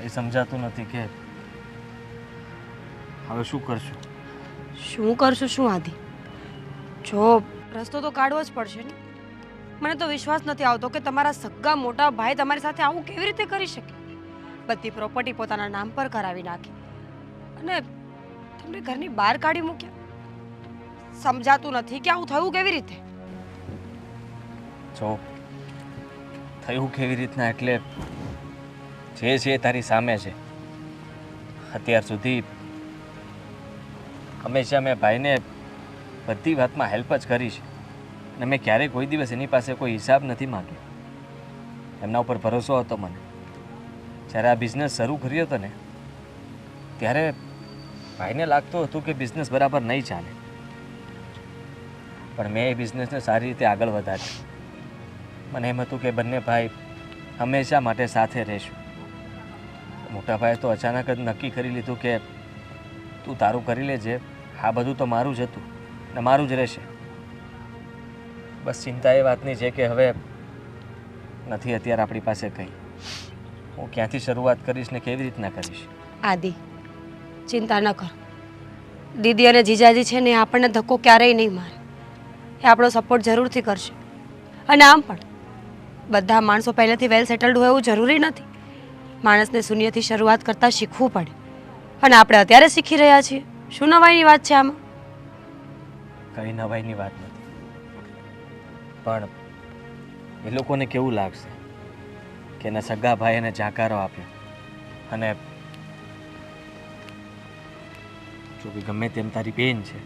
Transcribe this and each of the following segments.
એ સમજાતું નથી કે હવે શું કરશું. શું કરશું શું આદિ? જો રસ્તો તો કાઢવો જ પડશે ને. મને તો વિશ્વાસ નથી આવતો કે તમારા સગા મોટા ભાઈ તમારી સાથે આવું કેવી રીતે કરી શકે. બધી પ્રોપર્ટી પોતાના નામ પર કરાવી નાખી અને તમને ઘરની બહાર કાઢી મૂક્યા. સમજાતું નથી કે આવું થયું કેવી રીતે. જો થયું કેવી રીતના એટલે જે છે તારી સામે છે. અત્યાર સુધી હંમેશા મેં ભાઈને બધી વાતમાં હેલ્પ જ કરી છે અને મેં ક્યારેય કોઈ દિવસ એની પાસે કોઈ હિસાબ નથી માંગ્યો. એમના ઉપર ભરોસો હતો મને. જ્યારે આ બિઝનેસ શરૂ કર્યો હતો ને ત્યારે ભાઈને લાગતું હતું કે બિઝનેસ બરાબર નહીં ચાલે, પણ મેં એ બિઝનેસને સારી રીતે આગળ વધાર્યો. મને એમ હતું કે બંને ભાઈ હંમેશા માટે સાથે રહેશું. મોટા ભાઈએ તો અચાનક જ નક્કી કરી લીધું કે તું તારું કરી લેજે, આ બધું તો મારું જ હતું ને મારું જ રહેશે. બસ ચિંતા એ વાતની છે કે હવે નથી અત્યારે આપણી પાસે કંઈ. હું ક્યાંથી શરૂઆત કરીશ ને કેવી રીતના કરીશ. આદિ ચિંતા ન કર. દીદી અને જીજાજી છે ને એ આપણને ધક્કો ક્યારેય નહીં મારે. એ આપણો સપોર્ટ જરૂરથી કરશે. અને આમ પણ બધા માણસો પહેલેથી વેલ સેટલડ હોય એવું જરૂરી નથી. માણસને શૂન્યથી શરૂઆત કરતાં શીખવું પડે અને આપણે અત્યારે શીખી રહ્યા છીએ. શું નવાઈની વાત છે આમાં? કંઈ નવાઈની વાત નથી, પણ એ લોકોને કેવું લાગશે કે એના સગા ભાઈ એને જાકારો આપ્યો અને જો કે ગમે તેમ તારી બેન છે,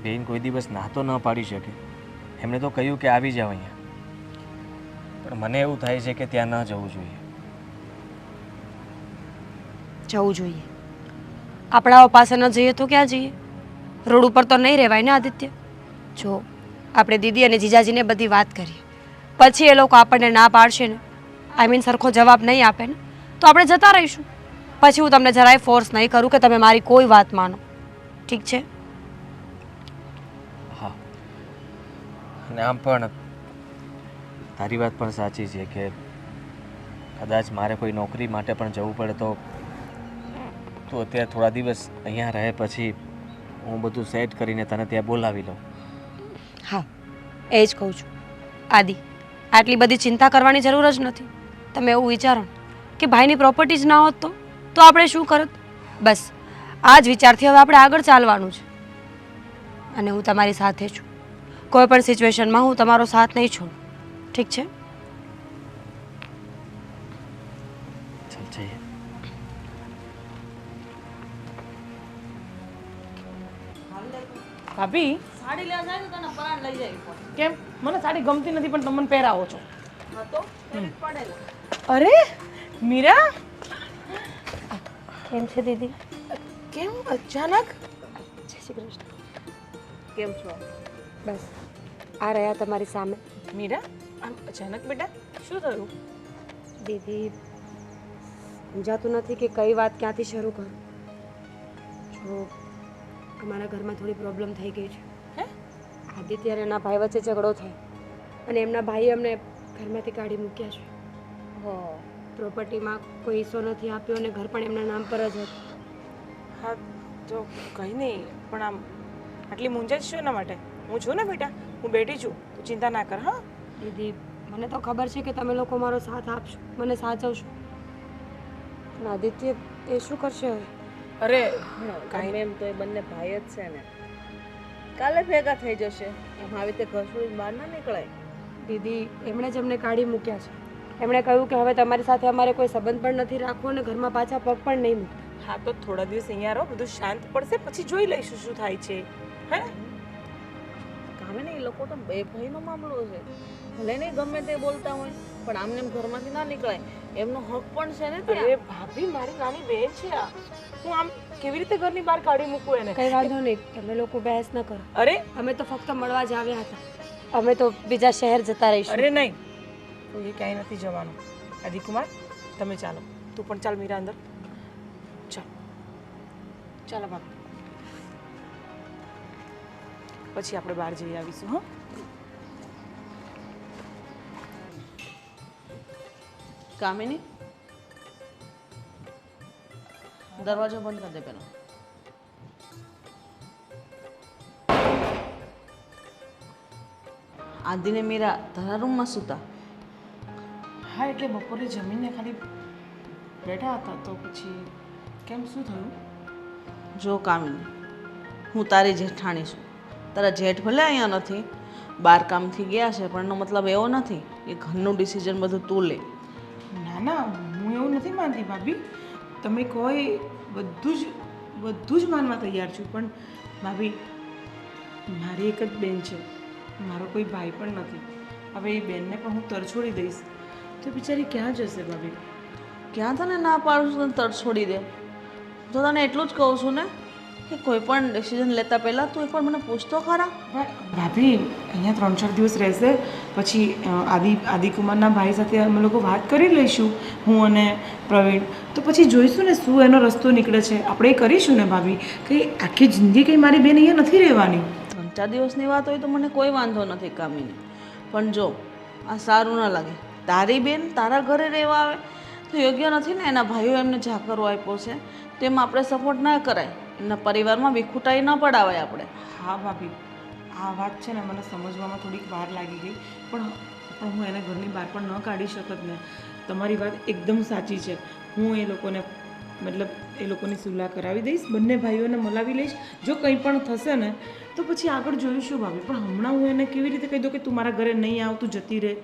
બેન કોઈ દિવસ ના તો ન પાડી શકે. એમણે તો કહ્યું કે આવી જાવ અહીંયા, પણ મને એવું થાય છે કે ત્યાં ન જવું જોઈએ. જવું જોઈએ. આપણાઓ પાસે ન જઈએ તો ક્યાં જઈએ? રોડ ઉપર તો નહીં રહેવાય ને આદિત્ય. જો આપણે દીદી અને જીજાજીને બધી વાત કરીએ, પછી એ લોકો આપણને ના પાડશે ને, આઈ મીન સરખો જવાબ નહીં આપે ને, તો આપણે જતા રહીશું. પછી હું તમને જરાય ફોર્સ નહીં કરું કે તમે મારી કોઈ વાત માનો. ઠીક છે? હા, અને આમ પણ તારી વાત પણ સાચી છે કે કદાચ મારે કોઈ નોકરી માટે પણ જવું પડે તો તું અત્યારે થોડા દિવસ અહીંયા રહે, પછી હું બધું સેટ કરીને તને ત્યાં બોલાવી લઉં. હા, એ જ કહું છું. આદિ, આટલી બધી ચિંતા કરવાની જરૂર જ નથી. તમે એવું વિચારો કે ભાઈની પ્રોપર્ટી જ ના હોત તો આપણે શું કરત? બસ આ જ વિચારથી હવે આપણે આગળ ચાલવાનું છે. અને હું તમારી સાથે છું. કોઈ પણ સિચ્યુએશનમાં હું તમારો સાથ નહીં છોડું. ઠીક છે? ચાલ જઈએ. ભાભી સાડી લેવા જાય તો તને પરાણ લઈ જાય પણ. કેમ? મને સાડી ગમતી નથી પણ તમે મને પહેરાવો છો. હા તો પહેરી જ પડે ને. અરે મીરા, કેમ છે દીદી? કેમ અચાનક? જય શ્રી કૃષ્ણ. કેમ છો? બસ આ રહ્યા તમારી સામે. મીરા, આમ અચાનક બેટા શું થયું? દીદી સમજાતું નથી કે કઈ વાત ક્યાંથી શરૂ કરું. જો અમારા ઘરમાં થોડી પ્રોબ્લેમ થઈ ગઈ છે. હે? આદિત્ય અને એના ભાઈ વચ્ચે ઝઘડો થયો અને એમના ભાઈએ અમને ઘરમાંથી કાઢી મૂક્યા છે. હો પ્રોપર્ટીમાં કોઈ હિસ્સો નથી આપ્યો અને ઘર પણ એમના નામ પર જ હતું. હા તો કંઈ નહીં, પણ આમ આટલી મૂંઝાય છે એના માટે હું છું ને બેટા, હું બેઠી છું, તું ચિંતા ના કર. હા દીદી મને તો ખબર છે કે તમે લોકો મારો સાથ આપશો, મને સાચવશો, પણ આદિત્ય એ શું કરશે હવે? અરે કાંઈ એમ તો એ બંને ભાઈ જ છે ને, કાલે ભેગા થઈ જશે. એમ આવી રીતે ઘર છોડીને બહાર ના નીકળાય. દીદી એમણે જ અમને કાઢી મૂક્યા છે. એમણે કહ્યું કે હવે તમારી સાથે અમારે કોઈ સંબંધ પણ નથી રાખવો અને ઘરમાં પાછા પગ પણ નહીં મૂકતા. હા તો થોડા દિવસ અહીંયા રહો, બધું શાંત પડશે પછી જોઈ લઈશું શું થાય છે. હે કામે ને એ લોકો તો બે ભાઈનો મામલો છે. ભલે નહીં ગમે તે બોલતા હોય પણ આમને એમ ઘરમાંથી ના નીકળાય. એમનો હક પણ છે ને અરે ત્યાં. ભાભી મારી નાની બેન છે આ, હું આમ કેવી રીતે ઘરની બહાર કાઢી મૂકું એને? કઈ વાંધો નહીં, તમે લોકો બહેસ ન કરો. અરે અમે તો ફક્ત મળવા જ આવ્યા હતા. અમે તો બીજા શહેર જતા રહીશું. અરે નહીં, તો એ ક્યાંય નથી જવાનું. આદિકુમાર તમે ચાલો, તું પણ ચાલ મીરા અંદર ચાલ. ચાલો ભાભી, પછી આપણે બહાર જઈ આવીશું. હા કામિની દરવાજો બંધ કરી દે પેલા. આદિને મીરા તારા રૂમમાં સૂતા? હા એટલે બપોરે જમીને ખાલી બેઠા હતા તો પછી કેમ શું થયું? જો કામિની, હું તારી જેઠાણી છું. તારા જેઠ ભલે અહીંયા નથી, બાર કામથી ગયા છે, પણ એનો મતલબ એવો નથી કે ઘરનું ડિસિઝન બધું તું લે. ના ના, હું એવું નથી માનતી ભાભી. તમે કહો એ બધું જ માનવા તૈયાર છું, પણ ભાભી મારી એક જ બેન છે, મારો કોઈ ભાઈ પણ નથી. હવે એ બેનને પણ હું તરછોડી દઈશ તો બિચારી ક્યાં જશે ભાભી? ક્યાં તને ના પાડું છું તને તરત છોડી દે? તો તને એટલું જ કહું છું ને કે કોઈ પણ ડિસિઝન લેતા પહેલાં તું એકવાર મને પૂછતો ખરા. ભાભી અહીંયા 3-4 દિવસ રહેશે, પછી આદિકુમારના ભાઈ સાથે અમે લોકો વાત કરી લઈશું, હું અને પ્રવીણ. તો પછી જોઈશું ને શું એનો રસ્તો નીકળે છે. આપણે એ કરીશું ને ભાભી. કંઈ આખી જિંદગી કંઈ મારી બેન અહીંયા નથી રહેવાની. 3-4 દિવસની વાત હોય તો મને કોઈ વાંધો નથી કામિની, પણ જો આ સારું ના લાગે. તારી બેન તારા ઘરે રહેવા આવે તો યોગ્ય નથી ને. એના ભાઈઓ એમને જાકરો આપ્યો છે તેમ આપણે સપોર્ટ ના કરાય. એમના પરિવારમાં વિખુટાઈ ન પડાવાય આપણે. હા ભાભી, આ વાત છે ને મને સમજવામાં થોડીક વાર લાગી ગઈ, પણ હું એને ઘરની બહાર પણ ન કાઢી શકત ને. તમારી વાત એકદમ સાચી છે. હું એ લોકોને મતલબ એ લોકોની સુલાહ કરાવી દઈશ, બંને ભાઈઓને મલાવી લઈશ. જો કંઈ પણ થશે ને તો પછી આગળ જોઈશું ભાભી. પણ હમણાં હું એને કેવી રીતે કહી દઉં કે તું મારા ઘરે નહીં આવ, તું જતી રહે?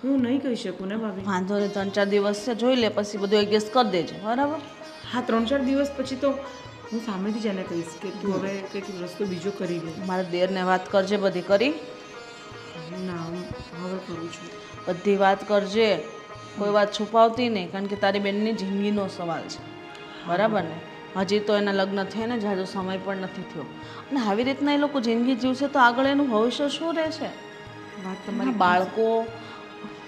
હું નહીં કહી શકું ને ભાભી. વાંધો નહીં, 3-4 દિવસ છે, જોઈ લે, પછી બધું એડજસ્ટ કરી દેજો, બરાબર? હા 3-4 દિવસ પછી તો હું સામેથી જ એને કહીશ કે તું હવે કંઈક રસ્તો બીજો કરી લે. મારા દેરને વાત કરજે, બધી કરી? ના હું હવે કરું છું. બધી વાત કરજે, કોઈ વાત છુપાવતી નહીં, કારણ કે તારી બેનની જિંદગીનો સવાલ છે, બરાબર ને? હજી તો એના લગ્ન થયા ને જાજો સમય પણ નથી થયો, અને આવી રીતના એ લોકો જિંદગી જીવશે તો આગળ એનું ભવિષ્ય શું રહેશે? વાત તમારા તમારી બાળકો,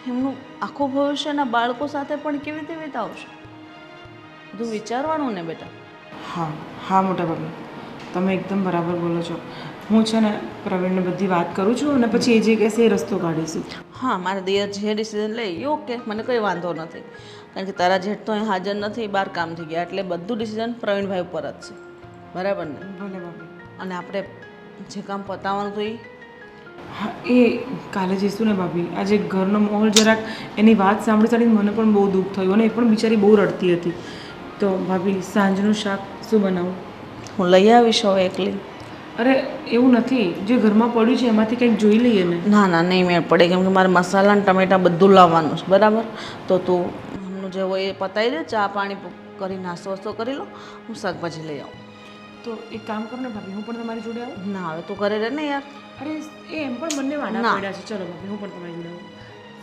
એમનું આખું ભવિષ્ય એના બાળકો સાથે પણ કેવી રીતે વિતાવશે? બધું વિચારવાનું ને બેટા. હા હા મોટા ભાભી, તમે એકદમ બરાબર બોલો છો. હું છે ને પ્રવીણને બધી વાત કરું છું અને પછી એ જે કહેશે એ રસ્તો કાઢીશું. હા, મારા દિયર જે ડિસિઝન લે એ ઓકે, મને કંઈ વાંધો નથી, કારણ કે તારા જેઠ તો અહીં હાજર નથી, બહાર કામથી ગયા, એટલે બધું ડિસિઝન પ્રવીણભાઈ ઉપર જ છે, બરાબર ને? ભલે ભાભી. અને આપણે જે કામ પતાવવાનું તો એ હા એ કાલે જઈશું ને ભાભી. આજે ઘરનો માહોલ જરાક એની વાત સાંભળી સાંભળીને મને પણ બહુ દુઃખ થયું અને એ પણ બિચારી બહુ રડતી હતી. તો ભાભી સાંજનું શાક શું બનાવું? હું લઈ આવીશ હવે એકલી. અરે એવું નથી, જે ઘરમાં પડ્યું છે એમાંથી કંઈક જોઈ લઈએ ને. ના ના, નહીં મેળ પડે, કેમ કે મારે મસાલા અને ટમેટાં બધું લાવવાનું છે, બરાબર? તો તું હમણાં જે હોય એ પતાવી દે, ચા પાણી કરી નાસ્તો વસ્તો કરી લો, હું શાકભાજી લઈ આવું. તો એક કામ કરો ને ભાભી, હું પણ તમારી જોડે આવું? ના, હવે તું ઘરે રહે ને યાર. અરે એ એમ પણ બંને વાડા ના. પડ્યા છે. ચલો ભાભી, હું પણ તમારી જોડે આવું.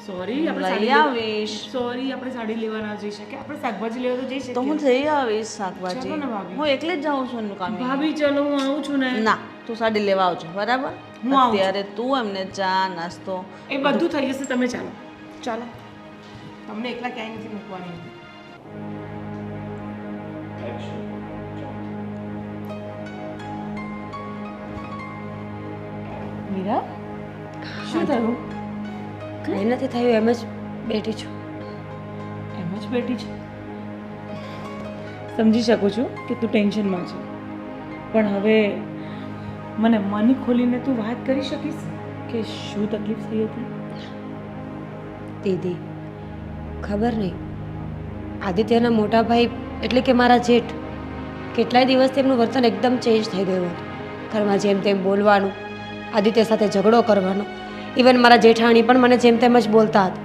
સોરી, આપણે લઈ સાડી આવીશ. સોરી, આપણે સાડી લેવા ના જઈ શકીએ, આપણે શાકભાજી લેવા તો જઈ શકીએ. તો હું જઈ આવીશ શાકભાજી. ચલો ને ભાભી. હું એકલી જ જાઉં છું એનું કામ. ભાભી ચલો હું આવું છું ને. ના, તું સાડી લેવા આવજો, બરાબર? હું આવું છું. અત્યારે તું એમને ચા નાસ્તો એ બધું થઈ જશે, તમે ચાલો. ચાલો, તમને એકલા ક્યાંય નથી મૂકવાની. મીરા, શું થયું? કંઈ નથી થયું, એમ જ બેઠી છું. એમ જ બેઠી છે. સમજી શકું છું કે તું ટેન્શનમાં છે, પણ હવે મને મન ખોલીને તું વાત કરી શકીશ કે શું તકલીફ થઈ હતી? દીદી, ખબર નહીં, આદિત્યના મોટા ભાઈ એટલે કે મારા જેઠ કેટલાય દિવસથી એમનું વર્તન એકદમ ચેન્જ થઈ ગયું હતું. ઘરમાં જેમ તેમ બોલવાનું, આદિત્ય સાથે ઝઘડો કરવાનો, ઇવન મારા જેઠાણી પણ મને જેમ તેમ જ બોલતા હતા.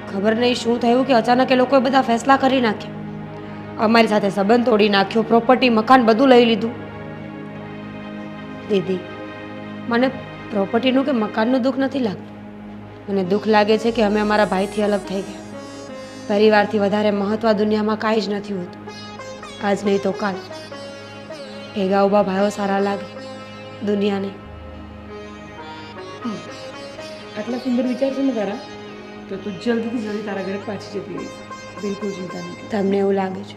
ખબર નહીં શું થયું કે અચાનક એ લોકોએ બધા ફેસલા કરી નાખ્યા. અમારી સાથે સંબંધ તોડી નાખ્યો, પ્રોપર્ટી મકાન બધું લઈ લીધું. દીદી, મને પ્રોપર્ટીનું કે મકાનનું દુઃખ નથી લાગતું, મને દુઃખ લાગે છે કે અમે અમારા ભાઈથી અલગ થઈ ગયા. પરિવારથી વધારે મહત્ત્વ દુનિયામાં કાંઈ જ નથી હોતું. આજ નહીં તો કાલ ભેગા ઊભા ભાઈઓ સારા લાગે, દુનિયા નહીં. આટલા સુંદર વિચાર છે ને તારા, તો તું જલ્દીથી જલ્દી તારા ઘરે પાછી જતી રહીશ. બિલકુલ ચિંતા નહીં. તમને એવું લાગે છે,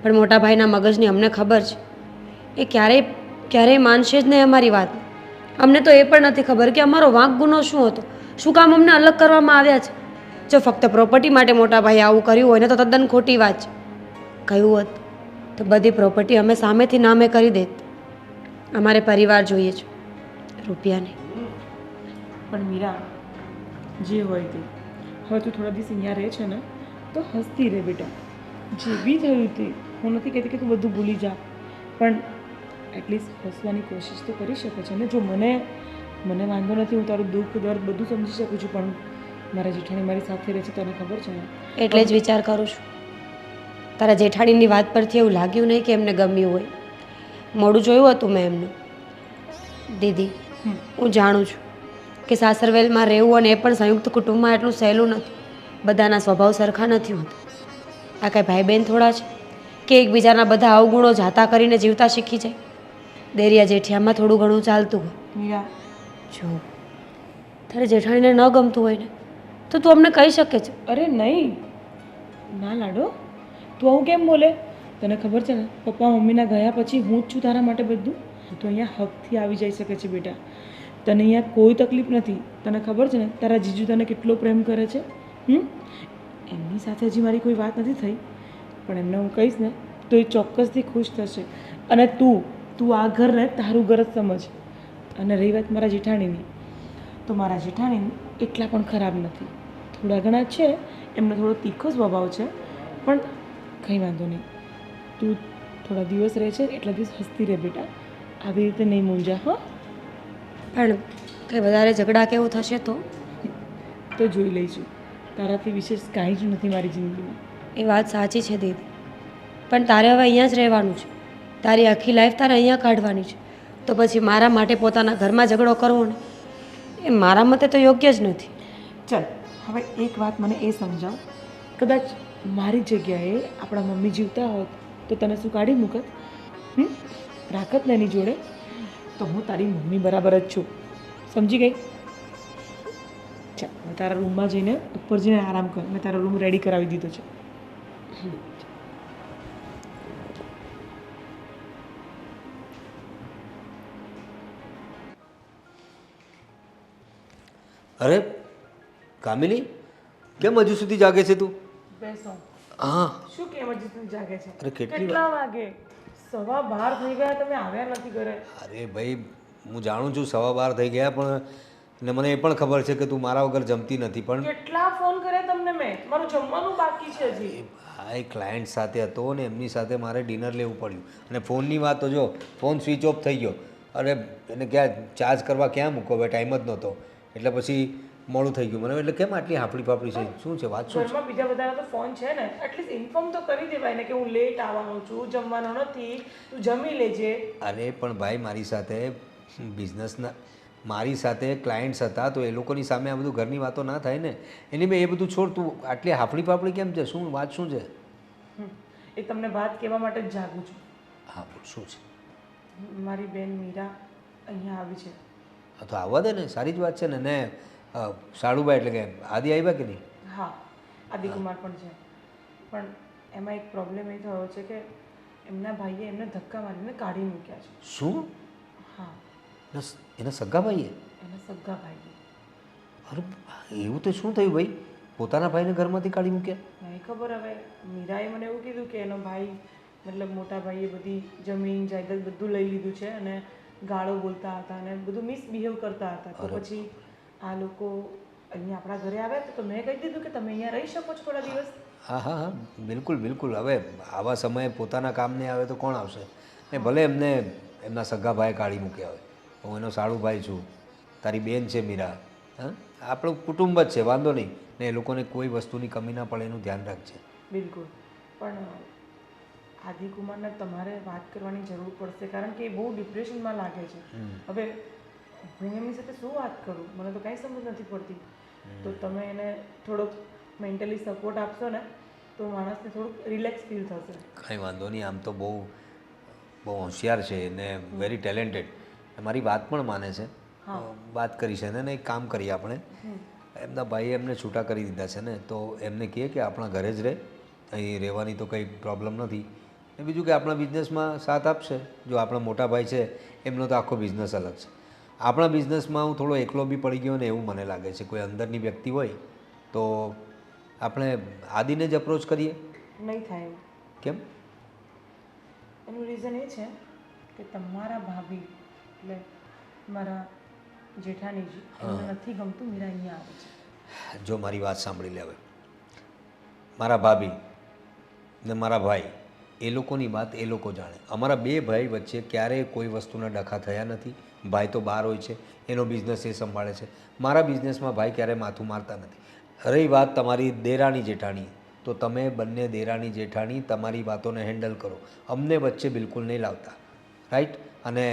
પણ મોટા ભાઈના મગજની અમને ખબર છે, એ ક્યારેય માનશે જ નહીં અમારી વાત. અમને તો એ પણ નથી ખબર કે અમારો વાંક ગુનો શું હતો, શું કામ અમને અલગ કરવામાં આવ્યા છે. જો ફક્ત પ્રોપર્ટી માટે મોટા ભાઈએ આવું કર્યું હોય ને તો તદ્દન ખોટી વાત છે. કહ્યું હોત તો બધી પ્રોપર્ટી અમે સામેથી નામે કરી દેત. અમારે પરિવાર જોઈએ છે, રૂપિયા નહીં. પણ મીરા, જે હોય તે હવે તું થોડા દિવસ અહીંયા રહે છે ને તો હસતી રહે બેટા. જે બી થયું તે હું નથી કહેતી કે તું બધું ભૂલી જા, પણ એટલીસ્ટ હસવાની કોશિશ તો કરી શકે છે ને. જો મને વાંધો નથી, હું તારું દુઃખ દર્દ બધું સમજી શકું છું, પણ મારા જેઠાણી મારી સાથે રહે છે, તને ખબર છે ને. એટલે જ વિચાર કરું છું. તારા જેઠાણીની વાત પરથી એવું લાગ્યું નહીં કે એમને ગમ્યું હોય. મોડું જોયું હતું મેં એમનું. દીદી, હું જાણું છું કે સાસરવેલમાં રહેવું અને એ પણ સંયુક્ત કુટુંબમાં એટલું સહેલું નથી. બધાના સ્વભાવ સરખા નથી હોતા. આ કાંઈ ભાઈ બહેન થોડા છે કે એકબીજાના બધા અવગુણો જાતા કરીને જીવતા શીખી જાય. દેરિયા જેઠિયામાં થોડું ઘણું ચાલતું હોય. મીરા, જો તારે જેઠાણીને ન ગમતું હોય ને તો તું અમને કહી શકે છે. અરે નહીં, ના લાડો, તું આવું કેમ બોલે? તને ખબર છે ને, પપ્પા મમ્મીના ગયા પછી હું જ છું તારા માટે બધું. તું અહીંયા હકથી આવી જઈ શકે છે બેટા. તને અહીંયા કોઈ તકલીફ નથી. તને ખબર છે ને, તારા જીજુ તને કેટલો પ્રેમ કરે છે. એમની સાથે હજી મારી કોઈ વાત નથી થઈ, પણ એમને હું કહીશ ને તો એ ચોક્કસથી ખુશ થશે. અને તું આ ઘરને તારું ઘર જ સમજ. અને રહી વાત મારા જેઠાણીની, તો મારા જેઠાણી એટલા પણ ખરાબ નથી. થોડા ઘણા છે, એમનો થોડો તીખો સ્વભાવ છે, પણ કંઈ વાંધો નહીં. તું થોડા દિવસ રહે છે એટલા દિવસ હસતી રહે બેટા. આવી રીતે નહીં મૂંઝા. હા, પણ કંઈ વધારે ઝઘડા કેવું થશે તો જોઈ લઈશું. તારાથી વિશેષ કાંઈ જ નથી મારી જિંદગીમાં. એ વાત સાચી છે દીદી, પણ તારે હવે અહીંયા જ રહેવાનું છે. તારી આખી લાઈફ તારે અહીંયા કાઢવાની છે. તો પછી મારા માટે પોતાના ઘરમાં ઝઘડો કરવો ને એ મારા મતે તો યોગ્ય જ નથી. ચાલ, હવે એક વાત મને એ સમજાવ. કદાચ મારી જગ્યાએ આપણા મમ્મી જીવતા હોત તો તને શું કાઢી મૂકત? રાખત ને એની જોડે? તો હું તારી મમ્મી બરાબર જ છું, સમજી ગઈ? ચાલ, હવે તારા રૂમમાં જઈને ઉપર જઈને આરામ કર. મેં તારો રૂમ રેડી કરાવી દીધો છે. અરે કામિની, કેમ હજુ સુધી જાગે છે તું? બેસો. હા, શું કેમ હજી તું જાગે છે? અરે કેટલી કેટલા વાગે? 12:15 થઈ ગયા, તમે આવ્યા નથી ઘરે. અરે ભાઈ, હું જાણું છું 12:15 થઈ ગયા, પણ ને મને એ પણ ખબર છે કે તું મારા વગર જમતી નથી, પણ કેટલા ફોન કર્યા તમને મેં? મારું જમવાનું બાકી છે હજી. ભાઈ ક્લાયન્ટ સાથે હતો ને એમની સાથે મારે ડિનર લેવું પડ્યું. અને ફોનની વાત તો જો, ફોન સ્વિચ ઓફ થઈ ગયો. અરે એને ક્યાં ચાર્જ કરવા ક્યાં મૂકો? હવે ટાઈમ જ નહોતો, એટલે પછી મોડું થઈ ગયું મને. એટલે કેમ આટલી હાફડી ફાફડી છે? શું છે વાત? શું છે? ઘરમાં બીજા બધાના તો ફોન છે ને, એટલીસ્ટ ઇન્ફોર્મ તો કરી દેવાય ને કે હું લેટ આવવાનો છું, જમવાનો નથી, તું જમી લેજે. અરે પણ ભાઈ, મારી સાથે બિઝનેસના મારી સાથે ક્લાયન્ટ્સ હતા, તો એ લોકોની સામે આ બધું ઘરની વાતો ના થાય ને. એની મેં એ બધું છોડ, તું આટલી હાફડી ફાફડી કેમ છે? શું વાત શું છે? એ તમને વાત કહેવા માટે જ જાગું છું. હા, શું છે? મારી બેન મીરા અહીંયા આવી છે. હા તો આવવા દે ને, સારી જ વાત છે ને. સાડુભાઈ એટલે કે આદિ આવ્યા કે નહીં? હા, આદિકુમાર પણ છે, પણ એમાં એક પ્રોબ્લેમ એ થયો છે કે એમના ભાઈએ એમને ધક્કા મારીને કાઢી મૂક્યા છે. શું? હા, એના સગા ભાઈએ? એના સગા ભાઈએ. અરે એવું તો શું થયું ભાઈ? પોતાના ભાઈને ઘરમાંથી કાઢી મૂક્યા? નહીં ખબર. હવે મીરાએ મને એવું કીધું કે એનો ભાઈ, મતલબ મોટા ભાઈએ બધી જમીન જાયદાદ બધું લઈ લીધું છે અને ગાળો બોલતા હતા અને બધું મિસબિહેવ કરતા હતા. તો પછી આ લોકો અહીંયા આપણા ઘરે આવ્યા તો મેં કહી દીધું કે તમે અહીંયા રહી શકો છો થોડા દિવસ. હા હા હા, બિલકુલ બિલકુલ. હવે આવા સમયે પોતાના કામને આવે તો કોણ આવશે? ને ભલે એમને એમના સગા ભાઈ કાઢી મૂક્યા હોય, હું એનો સાળુભાઈ છું, તારી બેન છે મીરા. હા, આપણું કુટુંબ જ છે, વાંધો નહીં. ને એ લોકોને કોઈ વસ્તુની કમી ના પડે એનું ધ્યાન રાખજે. બિલકુલ. પણ આદિકુમારને તમારે વાત કરવાની જરૂર પડશે, કારણ કે એ બહુ ડિપ્રેશનમાં લાગે છે. હવે હું એમની સાથે શું વાત કરું? મને તો કાંઈ સમજ નથી પડતી. તો તમે એને થોડોક મેન્ટલી સપોર્ટ આપશો ને તો માણસને થોડુંક રિલેક્સ ફીલ થશે. કંઈ વાંધો નહીં. આમ તો બહુ હોશિયાર છે ને વેરી ટેલેન્ટેડ. મારી વાત પણ માને છે. વાત કરી છે ને એક કામ કરીએ આપણે, એમના ભાઈએ એમને છૂટા કરી દીધા છે ને, તો એમને કહે કે આપણા ઘરે જ રહે, અહીં રહેવાની તો કંઈ પ્રોબ્લેમ નથી. ને બીજું કે આપણા બિઝનેસમાં સાથ આપશે. જો આપણા મોટા ભાઈ છે એમનો તો આખો બિઝનેસ અલગ છે. આપણા બિઝનેસમાં હું થોડો એકલો બી પડી ગયો ને એવું મને લાગે છે. કોઈ અંદરની વ્યક્તિ હોય તો આપણે આદિને જ અપ્રોચ કરીએ. નહીં થાય એવું. કેમ? એનું રીઝન એ છે કે તમારા ભાભી એટલે મારા જેઠાણીજી એમને નથી ગમતું મીરા અહીંયા આવે છે. જો મારી વાત સાંભળી લે હવે. મારા ભાભી ને મારા ભાઈ એ લોકોની વાત એ લોકો જાણે. અમારા બે ભાઈ વચ્ચે ક્યારેય કોઈ વસ્તુના ડખા થયા નથી. ભાઈ તો બહાર હોય છે, એનો બિઝનેસ એ સંભાળે છે. મારા બિઝનેસમાં ભાઈ ક્યારેય માથું મારતા નથી. રહી વાત તમારી દેરાણી જેઠાણી, તો તમે બંને દેરાણી જેઠાણી તમારી વાતોને હેન્ડલ કરો. અમને વચ્ચે બિલકુલ નહીં લાવતા, રાઈટ? અને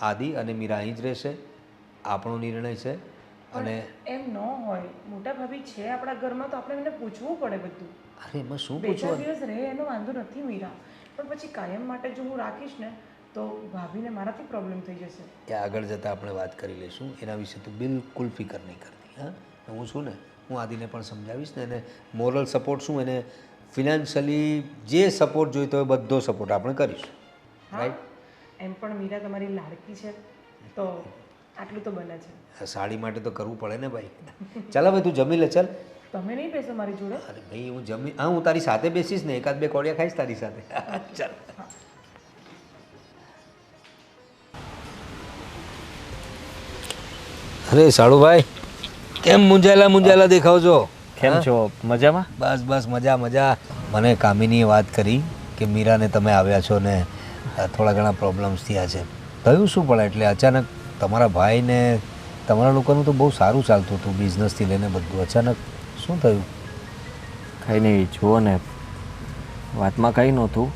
આદિ અને મીરા અહીં જ રહેશે, આપણો નિર્ણય છે. અને એમ ન હોય, મોટા ભાભી છે આપણા ઘરમાં તો આપણે એમને પૂછવું પડે બધું. અરે એમાં શું 2-4 પૂછવાનું? દિવસ રહે એનો વાંધો નથી મીરા, પણ પછી કાયમ માટે જો હું રાખીશ ને તો ભાભીને મારાથી પ્રોબ્લેમ થઈ જશે. એ આગળ જતાં આપણે વાત કરી લઈશું. એના વિશે તો બિલકુલ ફિકર નહીં કરતી. હા, હું છું ને, હું આદિને પણ સમજાવીશ ને. એને મોરલ સપોર્ટ શું, એને ફિનાન્શિયલી જે સપોર્ટ જોઈતો હોય બધો સપોર્ટ આપણે કરીશું, રાઈટ? એમ પણ મીરા તમારી લાડકી છે તો આટલું તો બને છે. સાડી માટે તો કરવું પડે ને ભાઈ. ચાલ હવે તું જમી લે. ચાલ. તમે નહીં બેસો મારી જોડે? અરે ભાઈ હું જમી, હા હું તારી સાથે બેસીશ ને, 1-2 કોડિયા ખાઈશ તારી સાથે. ચાલ. અરે સાળુભાઈ, કેમ મુંજાયેલા દેખાવ છો? કેમ છો? મજામાં? બસ બસ મજા મજા. મને કામિનીએ વાત કરી કે મીરાને તમે આવ્યા છો ને થોડા ઘણા પ્રોબ્લેમ્સ થયા છે. થયું શું પણ એટલે અચાનક તમારા ભાઈને તમારા લોકોનું તો બહુ સારું ચાલતું હતું, બિઝનેસથી લઈને બધું. અચાનક શું થયું? કંઈ નહીં, જુઓ ને, વાતમાં કંઈ નહોતું.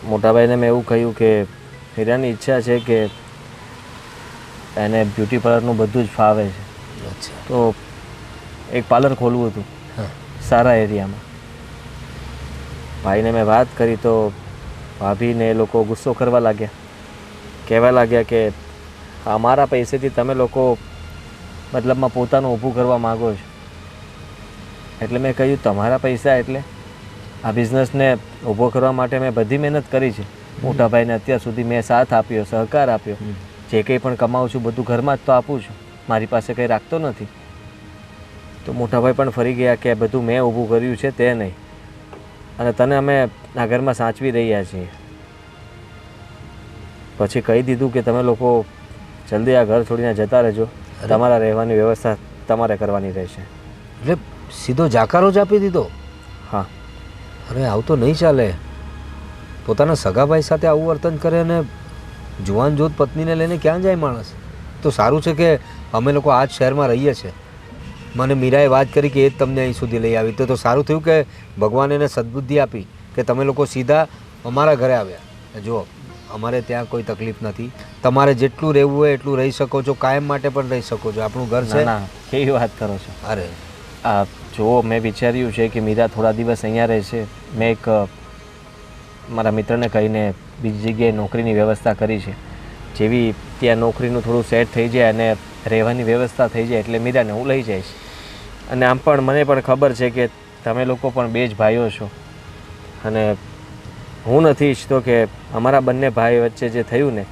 મોટાભાઈને મેં એવું કહ્યું કે હીરાની ઈચ્છા છે કે એને બ્યુટી પાર્લરનું બધું જ ફાવે છે, અચ્છા. તો એક પાર્લર ખોલવું હતું સારા એરિયામાં. ભાઈને મેં વાત કરી તો ભાભીને એ લોકો ગુસ્સો કરવા લાગ્યા, કહેવા લાગ્યા કે અમારા પૈસેથી તમે લોકો મતલબમાં પોતાનું ઊભું કરવા માગો છો. એટલે મેં કહ્યું તમારા પૈસા એટલે આ બિઝનેસને ઊભો કરવા માટે મેં બધી મહેનત કરી છે. મોટા ભાઈને અત્યાર સુધી મેં સાથ આપ્યો, સહકાર આપ્યો. જે કંઈ પણ કમાઉં છું બધું ઘરમાં જ તો આપું છું, મારી પાસે કંઈ રાખતો નથી. તો મોટાભાઈ પણ ફરી ગયા કે બધું મેં ઊભું કર્યું છે તે નહીં, અને તને અમે આ ઘરમાં સાચવી રહ્યા છીએ. પછી કહી દીધું કે તમે લોકો જલ્દી આ ઘર છોડીને જતા રહેજો, તમારા રહેવાની વ્યવસ્થા તમારે કરવાની રહેશે. એટલે સીધો જાકારો જ આપી દીધો? હા. અરે આવું તો નહીં ચાલે. પોતાના સગાભાઈ સાથે આવું વર્તન કરે અને જુવાન જોત પત્નીને લઈને ક્યાં જાય માણસ? તો સારું છે કે અમે લોકો આ જ શહેરમાં રહીએ છીએ. મને મીરાએ વાત કરી કે એ જ તમને અહીં સુધી લઈ આવી, તો સારું થયું કે ભગવાન એને સદબુદ્ધિ આપી કે તમે લોકો સીધા અમારા ઘરે આવ્યા. જુઓ, અમારે ત્યાં કોઈ તકલીફ નથી. તમારે જેટલું રહેવું હોય એટલું રહી શકો છો, કાયમ માટે પણ રહી શકો છો. આપણું ઘર છે. ના, કેવી વાત કરો છો? અરે જુઓ, મેં વિચાર્યું છે કે મીરા થોડા દિવસ અહીંયા રહેશે. મેં એક મારા મિત્રને કહીને બીજી જગ્યાએ નોકરીની વ્યવસ્થા કરી છે. જેવી ત્યાં નોકરીનું થોડું સેટ થઈ જાય અને રહેવાની વ્યવસ્થા થઈ જાય એટલે મીરાને હું લઈ જઈશ. અને આમ પણ મને પણ ખબર છે કે તમે લોકો પણ બે જ ભાઈઓ છો, અને હું નથી ઈચ્છતો કે અમારા બંને ભાઈ વચ્ચે જે થયું ને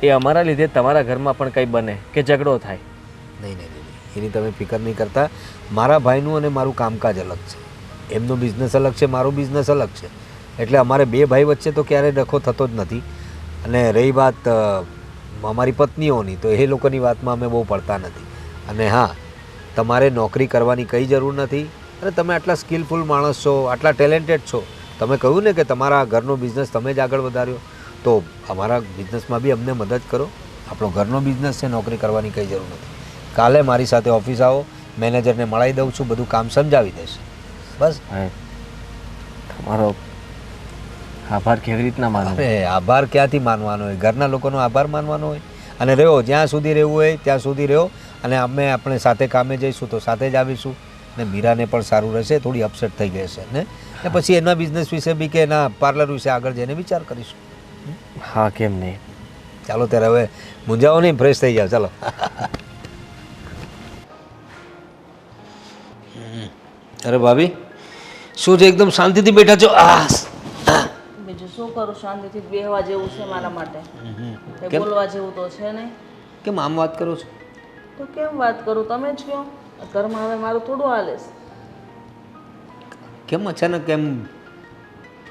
એ અમારા લીધે તમારા ઘરમાં પણ કંઈ બને કે ઝઘડો થાય. નહીં નહીં નહીં, એની તમે ફિકર નહીં કરતા. મારા ભાઈનું અને મારું કામકાજ અલગ છે, એમનો બિઝનેસ અલગ છે, મારો બિઝનેસ અલગ છે. એટલે અમારે બે ભાઈ વચ્ચે તો ક્યારેય ડખો થતો જ નથી. અને રહી વાત અમારી પત્નીઓની, તો એ લોકોની વાતમાં અમે બહુ પડતા નથી. અને હા, તમારે નોકરી કરવાની કંઈ જરૂર નથી. અને તમે આટલા સ્કિલફુલ માણસ છો, આટલા ટેલેન્ટેડ છો. તમે કહ્યું ને કે તમારા ઘરનો બિઝનેસ તમે જ આગળ વધાર્યો, તો અમારા બિઝનેસમાં બી અમને મદદ કરો. આપણો ઘરનો બિઝનેસ છે, નોકરી કરવાની કંઈ જરૂર નથી. કાલે મારી સાથે ઓફિસ આવો, મેનેજરને મળાવી દઉં છું, બધું કામ સમજાવી દઈશ. બસ. તમારો આભાર કેવી રીતના માનો? અરે આભાર ક્યાંથી માનવાનો હોય? ઘરના લોકોનો આભાર માનવાનો હોય. અને રહ્યો જ્યાં સુધી રહેવું હોય ત્યાં સુધી રહ્યો. અને આપણે સાથે કામે જઈશું તો સાથે જ આવીશું. ને મીરાને પણ સારું રહેશે, થોડી અપસેટ થઈ ગઈ હશે ને પછી એના બિઝનેસ વિશે બી કે એના પાર્લર વિશે આગળ જઈને વિચાર કરીશું. હા, કેમ નહીં. ચાલો ત્યારે હવે મૂંઝાવો નહીં, ફ્રેશ થઈ જાઓ. ચાલો. અરે ભાભી, શું છે એકદમ શાંતિથી બેઠા છો? બીજું શું કરું, શાંતિથી બેહવા જેવું છે મારા માટે. કંઈ બોલવા જેવું તો છે નહીં. કેમ આમ વાત કરો છો? તો કેમ વાત કરું, તમે જ કહો. ઘરમાં હવે મારું થોડું હાલે છે. કેમ અચાનક કેમ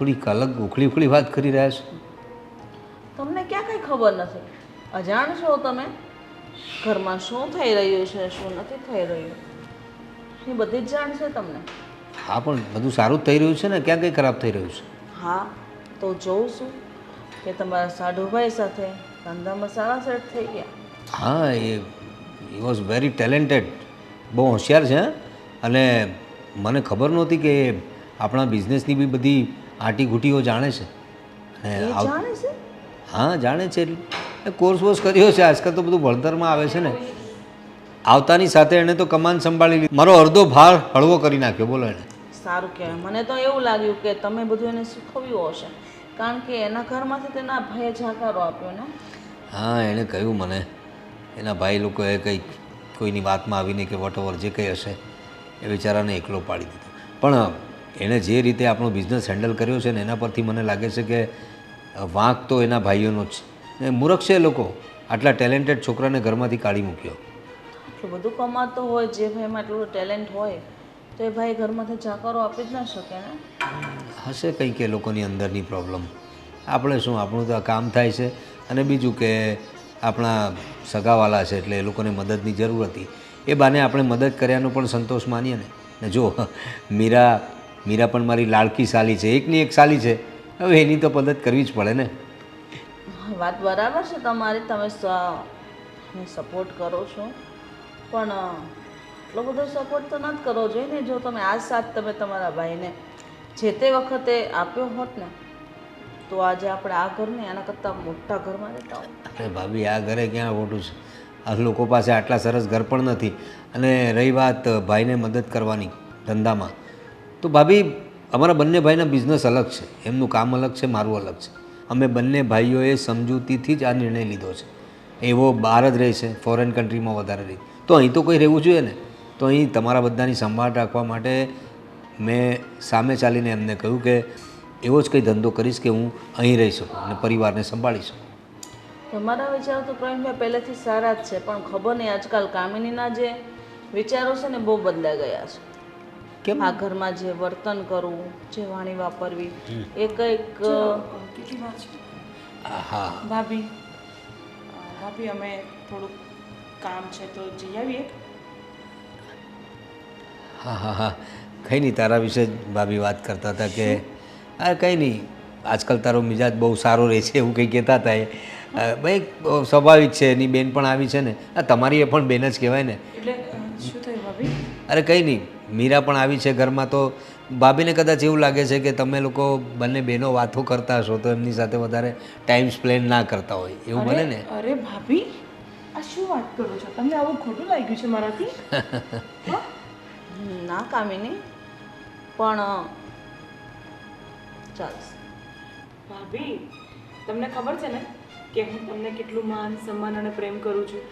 થોડીક અલગ ઉખળી ઉખળી વાત કરી રહ્યા છો. તમને ક્યાં કંઈ ખબર નથી? અજાણ છો તમે? ઘરમાં શું થઈ રહ્યું છે, શું નથી થઈ રહ્યું, એ બધી જ જાણ છે તમને. હા, પણ બધું સારું જ થઈ રહ્યું છે ને, ક્યાં કંઈ ખરાબ થઈ રહ્યું છે? હા, તો જોઉં છું કે તમારા સાઢુભાઈ સાથે ધંધામાં સારા સેટ થઈ ગયા. હા, એ વોઝ વેરી ટેલેન્ટેડ, બહુ હોશિયાર છે. અને મને ખબર નહોતી કે આપણા બિઝનેસની બી બધી આંટીઘૂંટીઓ જાણે છે. અને એ જાણે છે? હા, જાણે છે. એટલે કોર્સ વોર્સ કર્યો છે. આજકાલ તો બધું ભણતરમાં આવે છે ને. આવતાની સાથે એણે તો કમાન સંભાળી લીધી, મારો અડધો ભાર હળવો કરી નાખ્યો. બોલો એણે. સારું કહેવાય. મને તો એવું લાગ્યું કે તમે બધું એને શીખવ્યું હશે, કારણ કે એના ઘરમાંથી તેના ભાઈએ જાકારો આપ્યો ને. હા, એણે કહ્યું મને, એના ભાઈ લોકોએ કંઈક કોઈની વાતમાં આવીને કે વોટએવર જે કંઈ હશે એ બિચારાને એકલો પાડી દીધો. પણ એણે જે રીતે આપણો બિઝનેસ હેન્ડલ કર્યો છે ને, એના પરથી મને લાગે છે કે વાંક તો એના ભાઈઓનો જ છે. એ મૂર્ખ છે એ લોકો, આટલા ટેલેન્ટેડ છોકરાને ઘરમાંથી કાઢી મૂક્યો. આટલું બધું કમાતો હોય, જે ભાઈમાં એટલું ટેલેન્ટ હોય, તો એ ભાઈ ઘરમાંથી જાકારો આપી જ ના શકે ને. હશે કંઈક એ લોકોની અંદરની પ્રોબ્લેમ. આપણે શું, આપણું તો આ કામ થાય છે. અને બીજું કે આપણા સગાવાલા છે એટલે એ લોકોને મદદની જરૂર હતી, એ બાને આપણે મદદ કર્યાનો પણ સંતોષ માનીએ ને. ને જો મીરા પણ મારી લાડકી સાલી છે, એકની એક સાલી છે, હવે એની તો મદદ કરવી જ પડે ને. વાત બરાબર છે તમારી, તમે સપોર્ટ કરો છો, પણ એટલો બધો સપોર્ટ તો નથી કરવો જોઈએ ને. જો તમે આ સાથ તમે તમારા ભાઈને જે તે વખતે આપ્યો હોત ને, તો આજે આપણે આ ઘરને આના કરતાં મોટા ઘરમાં રહેતા હોત. અરે ભાભી, આ ઘરે ક્યાં મોટું છે? આ લોકો પાસે આટલા સરસ ઘર પણ નથી. અને રહી વાત ભાઈને મદદ કરવાની ધંધામાં, તો ભાભી અમારા બંને ભાઈના બિઝનેસ અલગ છે, એમનું કામ અલગ છે, મારું અલગ છે. અમે બંને ભાઈઓએ સમજૂતીથી જ આ નિર્ણય લીધો છે. એવો બહાર જ રહે છે, ફોરેન કન્ટ્રીમાં વધારે રહી, તો અહીં તો કોઈ રહેવું જોઈએ ને. તો અહીં તમારા બધાની સંભાળ રાખવા માટે મેં સામે ચાલીને એમને કહ્યું કે એવો જ કંઈ ધંધો કરીશ કે હું અહીં રહી શકું અને પરિવારને સંભાળી શકું. તમારા વિચારો તો પ્રવીણભાઈ પહેલેથી સારા જ છે, પણ ખબર નહીં આજકાલ કામિનીના જે વિચારો છે ને બહુ બદલાઈ ગયા છે. કેમ? આ ઘરમાં જે વર્તન કરવું, જે વાણી વાપરવી, એ કંઈક કેટલી વાર છે હા ભાભી? ભાભી અમે થોડુંક કામ છે તો જઈ આવીએ. હા હા હા, કંઈ નહીં, તારા વિશે જ ભાભી વાત કરતા હતા કે હા કંઈ નહીં, આજકાલ તારો મિજાજ બહુ સારો રહે છે એવું કંઈ કહેતા હતા. એ ભાઈ સ્વાભાવિક છે, એની બેન પણ આવી છે ને. આ તમારી એ પણ બેન જ કહેવાય ને. એટલે શું થયું ભાભી? અરે કંઈ નહીં, મીરા પણ આવી છે ઘરમાં, તો ભાભીને કદાચ એવું લાગે છે કે તમે લોકો બંને બહેનો વાતો કરતા હશો તો એમની સાથે વધારે ટાઈમ સ્પેન્ડ ના કરતા હોય, એવું બને ને. અરે ભાભી, આ શું વાત કરો છો? તમને આવું ખોટું લાગ્યું છે મારાથી? હા? ના કામિની, પણ ચાલશે. ભાભી, તમને ખબર છે ને કે હું તમને કેટલું માન સન્માન અને પ્રેમ કરું છું.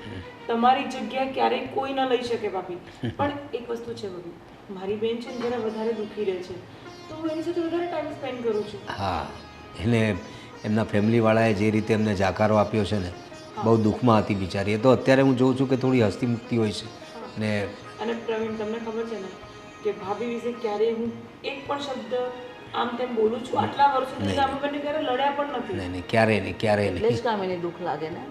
તમારી જગ્યા ક્યારેય કોઈ ન લઈ શકે ભાભી. પણ એક વસ્તુ છે ભાભી, મારી બેન છે ને જરા વધારે દુઃખી રહે છે, તો હું એની સાથે વધારે ટાઈમ સ્પેન્ડ કરું છું. હા, એને એમના ફેમિલીવાળાએ જે રીતે એમને જાકારો આપ્યો છે ને, બહુ દુઃખમાં હતી બિચારી. એ તો અત્યારે હું જોઉં છું કે થોડી હસતી મુક્તિ હોય છે. ને અને પ્રવીણ, તમને ખબર છે ને કે ભાભી વિશે ક્યારેય હું એક પણ શબ્દ આમ તેમ બોલું છું? આટલા વર્ષો સુધી અમે બંને ક્યારે લડ્યા પણ નથી. નહીં નહીં, ક્યારેય નહીં, ક્યારેય એટલે નહીં. જ કામિની દુઃખ લાગે ને.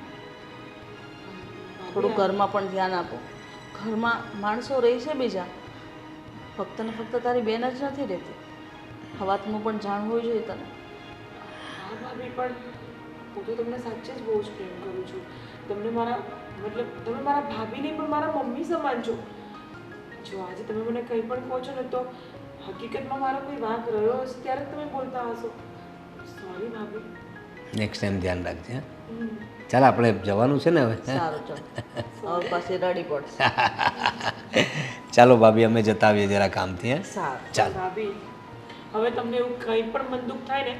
થોડું ઘરમાં પણ ધ્યાન આપો. ઘરમાં માણસો રહે છે બીજા, ફક્ત ને ફક્ત તારી બેન જ નથી રહેતી. આ વાતનું પણ જાણ હોવી જોઈએ તને. હા ભાભી, પણ હું તો તમને સાચે જ બહુ જ પ્રેમ કરું છું. તમને મારા મતલબ તમે મારા ભાભી નહીં પણ મારા મમ્મી સમાન છો. જો આજે તમે મને કંઈ પણ કહો છો ને, તો હકીકતમાં મારો કોઈ વાંક રહ્યો હશે ત્યારે જ તમે બોલતા હશો. સોરી ભાભી. નેક્સ્ટ ટાઈમ ધ્યાન રાખજે. હા, ચાલ આપણે જવાનું છે ને હવે. સારું, ચાલ હવે પાછી રડી પડશે. ચાલો ભાભી, અમે જતા આવીએ જરા કામથી. હે, સારું. ચાલ. ભાભી, હવે તમને એવું કંઈ પણ મન દુઃખ થાય ને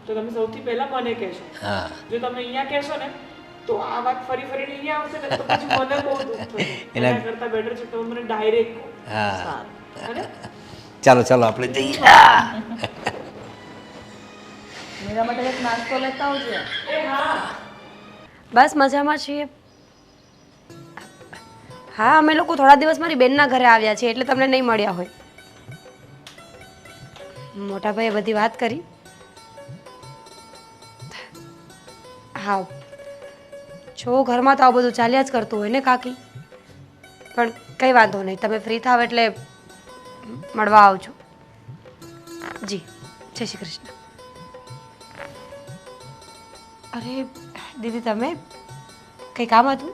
તો તમે સૌથી પહેલા મને કહેશો. હા, જો તમે અહીંયા કહેશો ને તો આ વાત ફરી ફરીને અહીંયા આવશે ને તો પછી મને બહુ દુઃખ થશે. એના કરતાં બેટર છે તમે મને ડાયરેક્ટ કહો. હા, સારું. અને ચાલો ચાલો આપણે જઈએ. મીરા માટે એક નાસ્તો લેતા આવજે. એ હા, બસ મજામાં છીએ. હા, અમે લોકો થોડા દિવસ મારી બેનના ઘરે આવ્યા છીએ એટલે તમને નહીં મળ્યા હોય. મોટા ભાઈએ બધી વાત કરી હા છો ઘરમાં તો આવું બધું ચાલ્યા જ કરતું હોય ને કાકી, પણ કંઈ વાંધો નહીં, તમે ફ્રી થાવ એટલે મળવા આવજો. જી, જય શ્રી કૃષ્ણ. અરે દીદી, તમે કંઈ કામ હતું?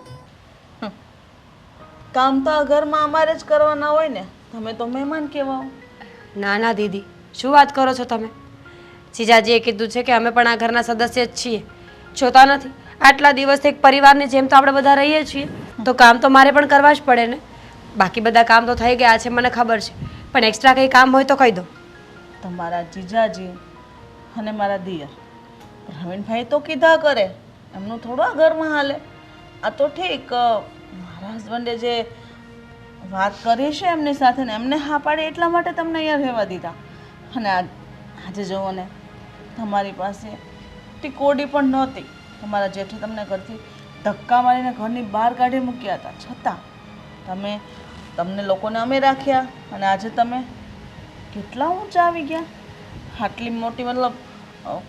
કામ તો આ ઘરમાં અમારે જ કરવાના હોય ને, તમે તો મહેમાન કહેવાઓ. ના ના દીદી, શું વાત કરો છો તમે? જીજાજીએ કીધું છે કે અમે પણ આ ઘરના સદસ્ય જ છીએ. જોતા નથી આટલા દિવસથી એક પરિવારની જેમ તો આપણે બધા રહીએ છીએ, તો કામ તો મારે પણ કરવા જ પડે ને. બાકી બધા કામ તો થઈ ગયા છે, મને ખબર છે, પણ એક્સ્ટ્રા કંઈ કામ હોય તો કહી દો. તમારા જીજાજી અને મારા દિયર પ્રવીણભાઈ તો કીધા કરે, એમનું થોડું આ ઘરમાં હાલે. આ તો ઠીક, મારા હસબન્ડે જે વાત કરી છે એમની સાથે ને એમને હા પાડી એટલા માટે તમને અહીંયા રહેવા દીધા. અને આજે જુઓ ને, તમારી પાસે ટીકોડી પણ નહોતી. તમારા જેઠે તમને ઘરથી ધક્કા મારીને ઘરની બહાર કાઢી મૂક્યા હતા, છતાં તમને લોકોને અમે રાખ્યા અને આજે તમે કેટલા ઊંચા આવી ગયા. આટલી મોટી મતલબ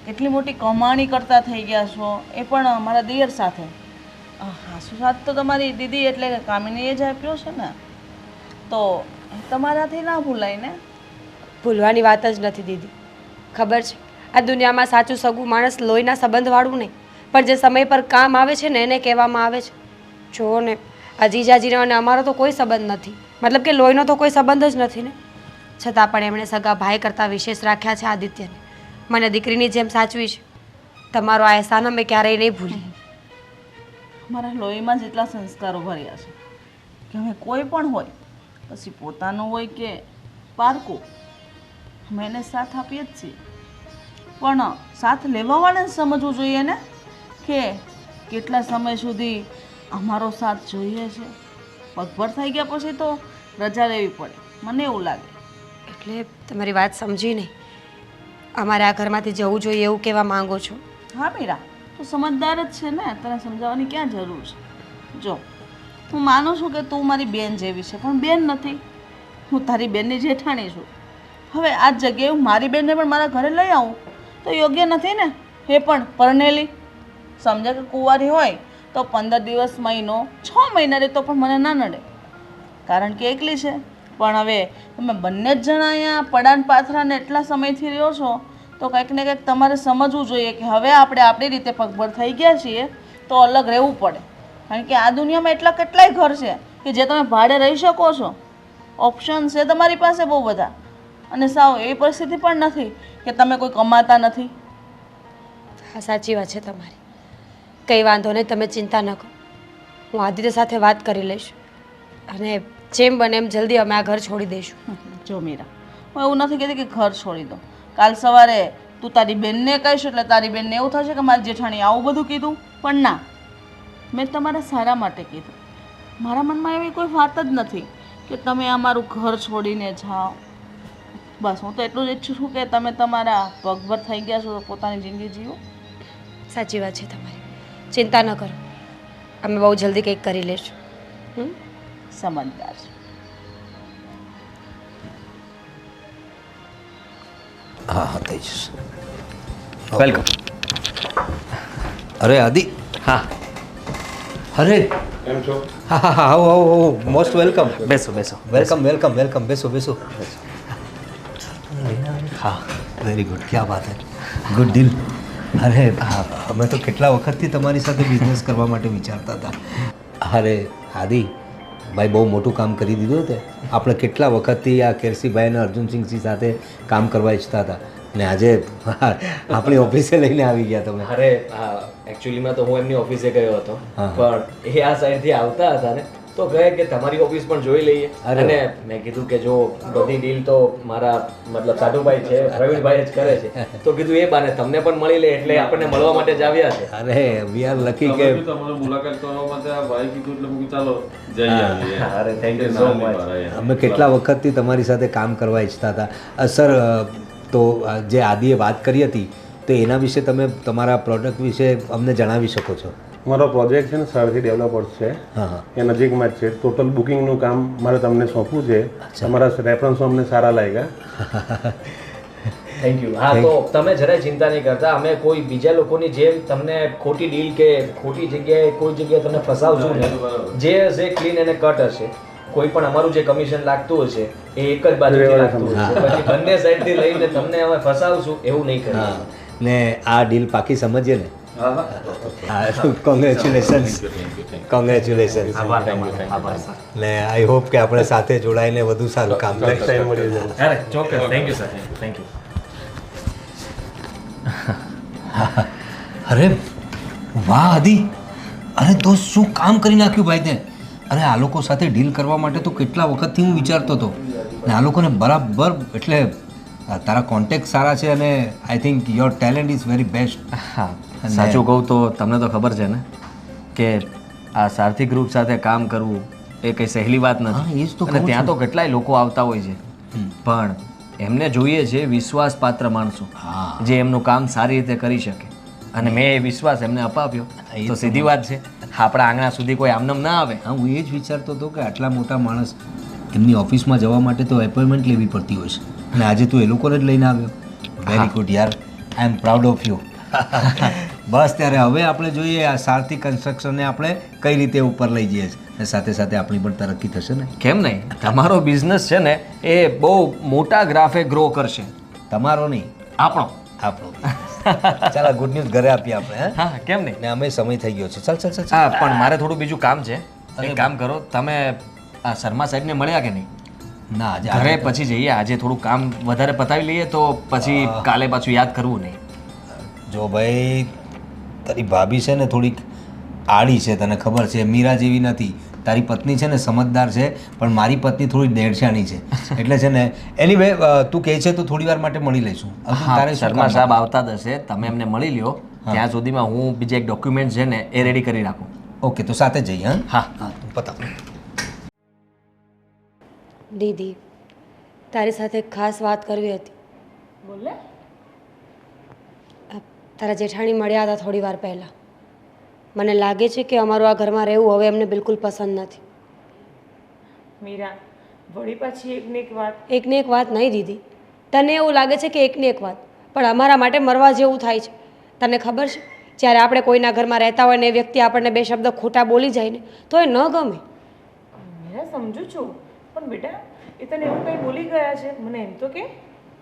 કેટલી મોટી કમાણી કરતા થઈ ગયા છો, એ પણ અમારા દિયર સાથે. હાસુ સાથ તો તમારી દીદી એટલે કે કામિનીએ જ આપ્યો છે ને, તો એ તમારાથી ના ભૂલાય ને. ભૂલવાની વાત જ નથી દીદી. ખબર છે, આ દુનિયામાં સાચું સગું માણસ લોહીના સંબંધવાળું નહીં, પણ જે સમય પર કામ આવે છે ને એને કહેવામાં આવે છે. જુઓ ને, આ જીજાજીનો અને અમારો તો કોઈ સંબંધ નથી, મતલબ કે લોહીનો તો કોઈ સંબંધ જ નથી ને, છતાં પણ એમણે સગા ભાઈ કરતાં વિશેષ રાખ્યા છે આદિત્યને. મને દીકરીની જેમ સાચવી છે. તમારો આ અહેસાન અમે ક્યારેય નહીં ભૂલી. મારા લોહીમાં જેટલા સંસ્કારો ભર્યા છે કે હવે કોઈ પણ હોય, પછી પોતાનું હોય કે પારકું, અમે એને સાથ આપીએ જ છીએ. પણ સાથ લેવાવાળાને સમજવું જોઈએ ને કે કેટલા સમય સુધી અમારો સાથ જોઈએ છે. પગભર થઈ ગયા પછી તો રજા લેવી પડે, મને એવું લાગે. એટલે તમારી વાત સમજી નહીં, અમારે આ ઘરમાંથી જવું જોઈએ એવું કહેવા માંગો છો? હા મીરા, તું સમજદાર જ છે ને, તને સમજાવવાની ક્યાં જરૂર છે. જો, હું માનું છું કે તું મારી બેન જેવી છે, પણ બેન નથી. હું તારી બેનની જેઠાણી છું. હવે આ જ જગ્યાએ હું મારી બેનને પણ મારા ઘરે લઈ આવું તો યોગ્ય નથી ને. એ પણ પરણેલી, સમજે કે કુંવારી હોય તો 15 દિવસ, મહિનો, 6 મહિના રહેતો પણ મને ના નડે, કારણ કે એકલી છે. પણ હવે તમે બંને જ જણા અહીંયા પડાન પાથરાને એટલા સમયથી રહ્યો છો, તો કંઈક ને કંઈક તમારે સમજવું જોઈએ કે હવે આપણે આપણી રીતે પગભર થઈ ગયા છીએ તો અલગ રહેવું પડે. કારણ કે આ દુનિયામાં એટલા કેટલાય ઘર છે કે જે તમે ભાડે રહી શકો છો. ઓપ્શન છે તમારી પાસે બહુ બધા, અને સાવ એવી પરિસ્થિતિ પણ નથી કે તમે કોઈ કમાતા નથી. હા, સાચી વાત છે તમારી. કંઈ વાંધો નહીં, તમે ચિંતા ન કરો. હું આદિત્ય સાથે વાત કરી લઈશ અને જેમ બને એમ જલ્દી અમે આ ઘર છોડી દઈશું. જો મીરા, હું એવું નથી કહેતી કે ઘર છોડી દો. કાલ સવારે તું તારી બેનને કહીશ એટલે તારી બેનને એવું થશે કે મારી જેઠાણી આવું બધું કીધું. પણ ના, મેં તમારા સારા માટે કીધું. મારા મનમાં એવી કોઈ વાત જ નથી કે તમે આ મારું ઘર છોડીને જાઓ. બસ હું તો એટલું જ ઈચ્છું છું કે તમે તમારા પગભર થઈ ગયા છો તો પોતાની જિંદગી જીવો. સાચી વાત છે તમારી, ચિંતા ન કરો, અમે બહુ જલ્દી કંઈક કરી લઈશું. સમજદાર છે. હા હા, થઈ જશે. વેલકમ. અરે આદિ. હા. અરે કેમ છો? હા હા હા, આવો આવો આવો, મોસ્ટ વેલકમ. બેસો બેસો. વેલકમ વેલકમ વેલકમ, બેસો બેસો. હા. વેરી ગુડ, ક્યાં વાત હે, ગુડ ડીલ. અરે અમે તો કેટલા વખતથી તમારી સાથે બિઝનેસ કરવા માટે વિચારતા હતા. અરે આદિ ભાઈ બહુ મોટું કામ કરી દીધું તે. આપણે કેટલા વખતથી આ કેરસીભાઈ અને અર્જુનસિંહજી સાથે કામ કરવા ઈચ્છતા હતા, અને આજે આપણી ઓફિસે લઈને આવી ગયા તમે. અરે એકચ્યુઅલીમાં તો હું એમની ઓફિસે ગયો હતો, પણ એ આ સાઈડથી આવતા હતા ને તો કહે કે તમારી ઓફિસ પણ જોઈ લઈએ. અને મેં કીધું કે જો બધી ડીલ તો મારા મતલબ સાધુભાઈ છે, પ્રવીણભાઈ જ કરે છે, તો કીધું એ બાને તમને પણ મળી લે, એટલે આપણને મળવા માટે જ આવ્યા છે. અરે વી આર લકી કે તમારો મુલાકાત કરવા માટે આ ભાઈ કીધું એટલે હું ચાલો જઈ આવીએ. અરે થેન્ક યુ સો મચ. અમે કેટલા વખતથી તમારી સાથે કામ કરવા ઈચ્છતા હતા. સર, તો જે આદિએ વાત કરી હતી તો એના વિશે તમે તમારા પ્રોડક્ટ વિશે અમને જણાવી શકો છો? મારો પ્રોજેક્ટ છે ને સરથી ડેવલપર્સ છે, એ નજીકમાં જ છે. ટોટલ બુકિંગનું કામ મારે તમને સોંપવું છે. તમારા રેફરન્સો અમને સારા લાગ્યા. Thank you. હા, તો તમે જરાય ચિંતા નહીં કરતા. અમે કોઈ બીજા લોકોની જેમ તમને ખોટી ડીલ કે ખોટી જગ્યાએ કોઈ જગ્યાએ તમને ફસાવશું ને. જે હશે ક્લીન અને કટ હશે. કોઈ પણ અમારું જે કમિશન લાગતું હશે એ એક જ બાજુથી લાગતું હશે. પછી બંને સાઈડથી લઈને તમને અમે ફસાવશું એવું નહીં કરીએ. હા ને આ ડીલ પાકી સમજીએ ને. કોંગ્રેચ્યુલેશન્સ. કોંગ્રેચ્યુલેશન્સ. ને આઈ હોપ કે આપણે સાથે જોડાઈને વધુ સારું કામ કરીશું. અરે ચોક્કસ. Thank you sir. Thank you. અરે વાહ આદિ, અરે દોસ્ત શું કામ કરી નાખ્યું ભાઈ તે. અરે આ લોકો સાથે ડીલ કરવા માટે તો કેટલા વખતથી હું વિચારતો હતો ને આ લોકોને બરાબર એટલે તારા કોન્ટેક્ટ સારા છે અને I think your talent is very best. હા, સાચું કહું તો તમને તો ખબર છે ને કે આ સારથી ગ્રુપ સાથે કામ કરવું એ કંઈ સહેલી વાત નથી. એ જ તો અને ત્યાં તો કેટલાય લોકો આવતા હોય છે, પણ એમને જોઈએ છે વિશ્વાસપાત્ર માણસો જે એમનું કામ સારી રીતે કરી શકે. અને મેં એ વિશ્વાસ એમને અપાવ્યો તો સીધી વાત છે આપણા આંગણા સુધી કોઈ આમનામ ના આવે. હા, હું એ જ વિચારતો હતો કે આટલા મોટા માણસ એમની ઓફિસમાં જવા માટે તો એપોઇન્ટમેન્ટ લેવી પડતી હોય છે અને આજે તું એ લોકોને જ લઈને આવ્યો. વેરી ગુડ યાર, આઈ એમ પ્રાઉડ ઓફ યુ. બસ ત્યારે હવે આપણે જોઈએ આ સારથી કન્સ્ટ્રક્શનને આપણે કઈ રીતે ઉપર લઈ જઈએ છીએ અને સાથે સાથે આપણી પણ તરક્કી થશે ને. કેમ નહીં? તમારો બિઝનેસ છે ને એ બહુ મોટા ગ્રાફે ગ્રો કરશે. તમારો નહીં, આપણો. ચાલો ગુડ ન્યૂઝ ઘરે આપીએ આપણે. હા, કેમ નહીં? ને અમે સમય થઈ ગયો છે. ચાલ ચાલ ચાલ. હા, પણ મારે થોડું બીજું કામ છે. એક કામ કરો, તમે આ શર્મા સાહેબને મળ્યા કે નહીં? ના, આજે ઘરે પછી જઈએ. આજે થોડું કામ વધારે પતાવી લઈએ તો પછી કાલે પાછું યાદ કરવું નહીં. જો ભાઈ તારી ભાભી છે ને થોડીક આડી છે, તને ખબર છે. મીરા જેવી નથી. તારી પત્ની છે ને સમજદાર છે, પણ મારી પત્ની થોડી દેડશાની છે. એટલે છે ને એનીવે તું કહે છે તો થોડી વાર માટે મળી લઈશું. તારે શર્મા સાહેબ આવતા જ હશે, તમે એમને મળી લ્યો. ત્યાં સુધીમાં હું બીજા એક ડોક્યુમેન્ટ છે ને એ રેડી કરી રાખું. ઓકે, તો સાથે જઈએ. હા હા. પતાવ. દીદી, તારી સાથે એક ખાસ વાત કરવી હતી. બોલે. તારા જેઠાણી મળ્યા હતા થોડી વાર પહેલાં. મને લાગે છે કે અમારું આ ઘરમાં રહેવું હવે એમને બિલકુલ પસંદ નથી. મીરા, વળી પાછી એકને એક વાત. એકને એક વાત નહીં દીદી, તને એવું લાગે છે કે એકને એક વાત, પણ અમારા માટે મરવા જેવું થાય છે. તને ખબર છે જ્યારે આપણે કોઈના ઘરમાં રહેતા હોય ને એ વ્યક્તિ આપણને બે શબ્દ ખોટા બોલી જાય ને તો એ ન ગમે. મીરા, સમજુ છું, પણ બેટા એ તને એવું કંઈ બોલી ગયા છે? મને એમ તો કે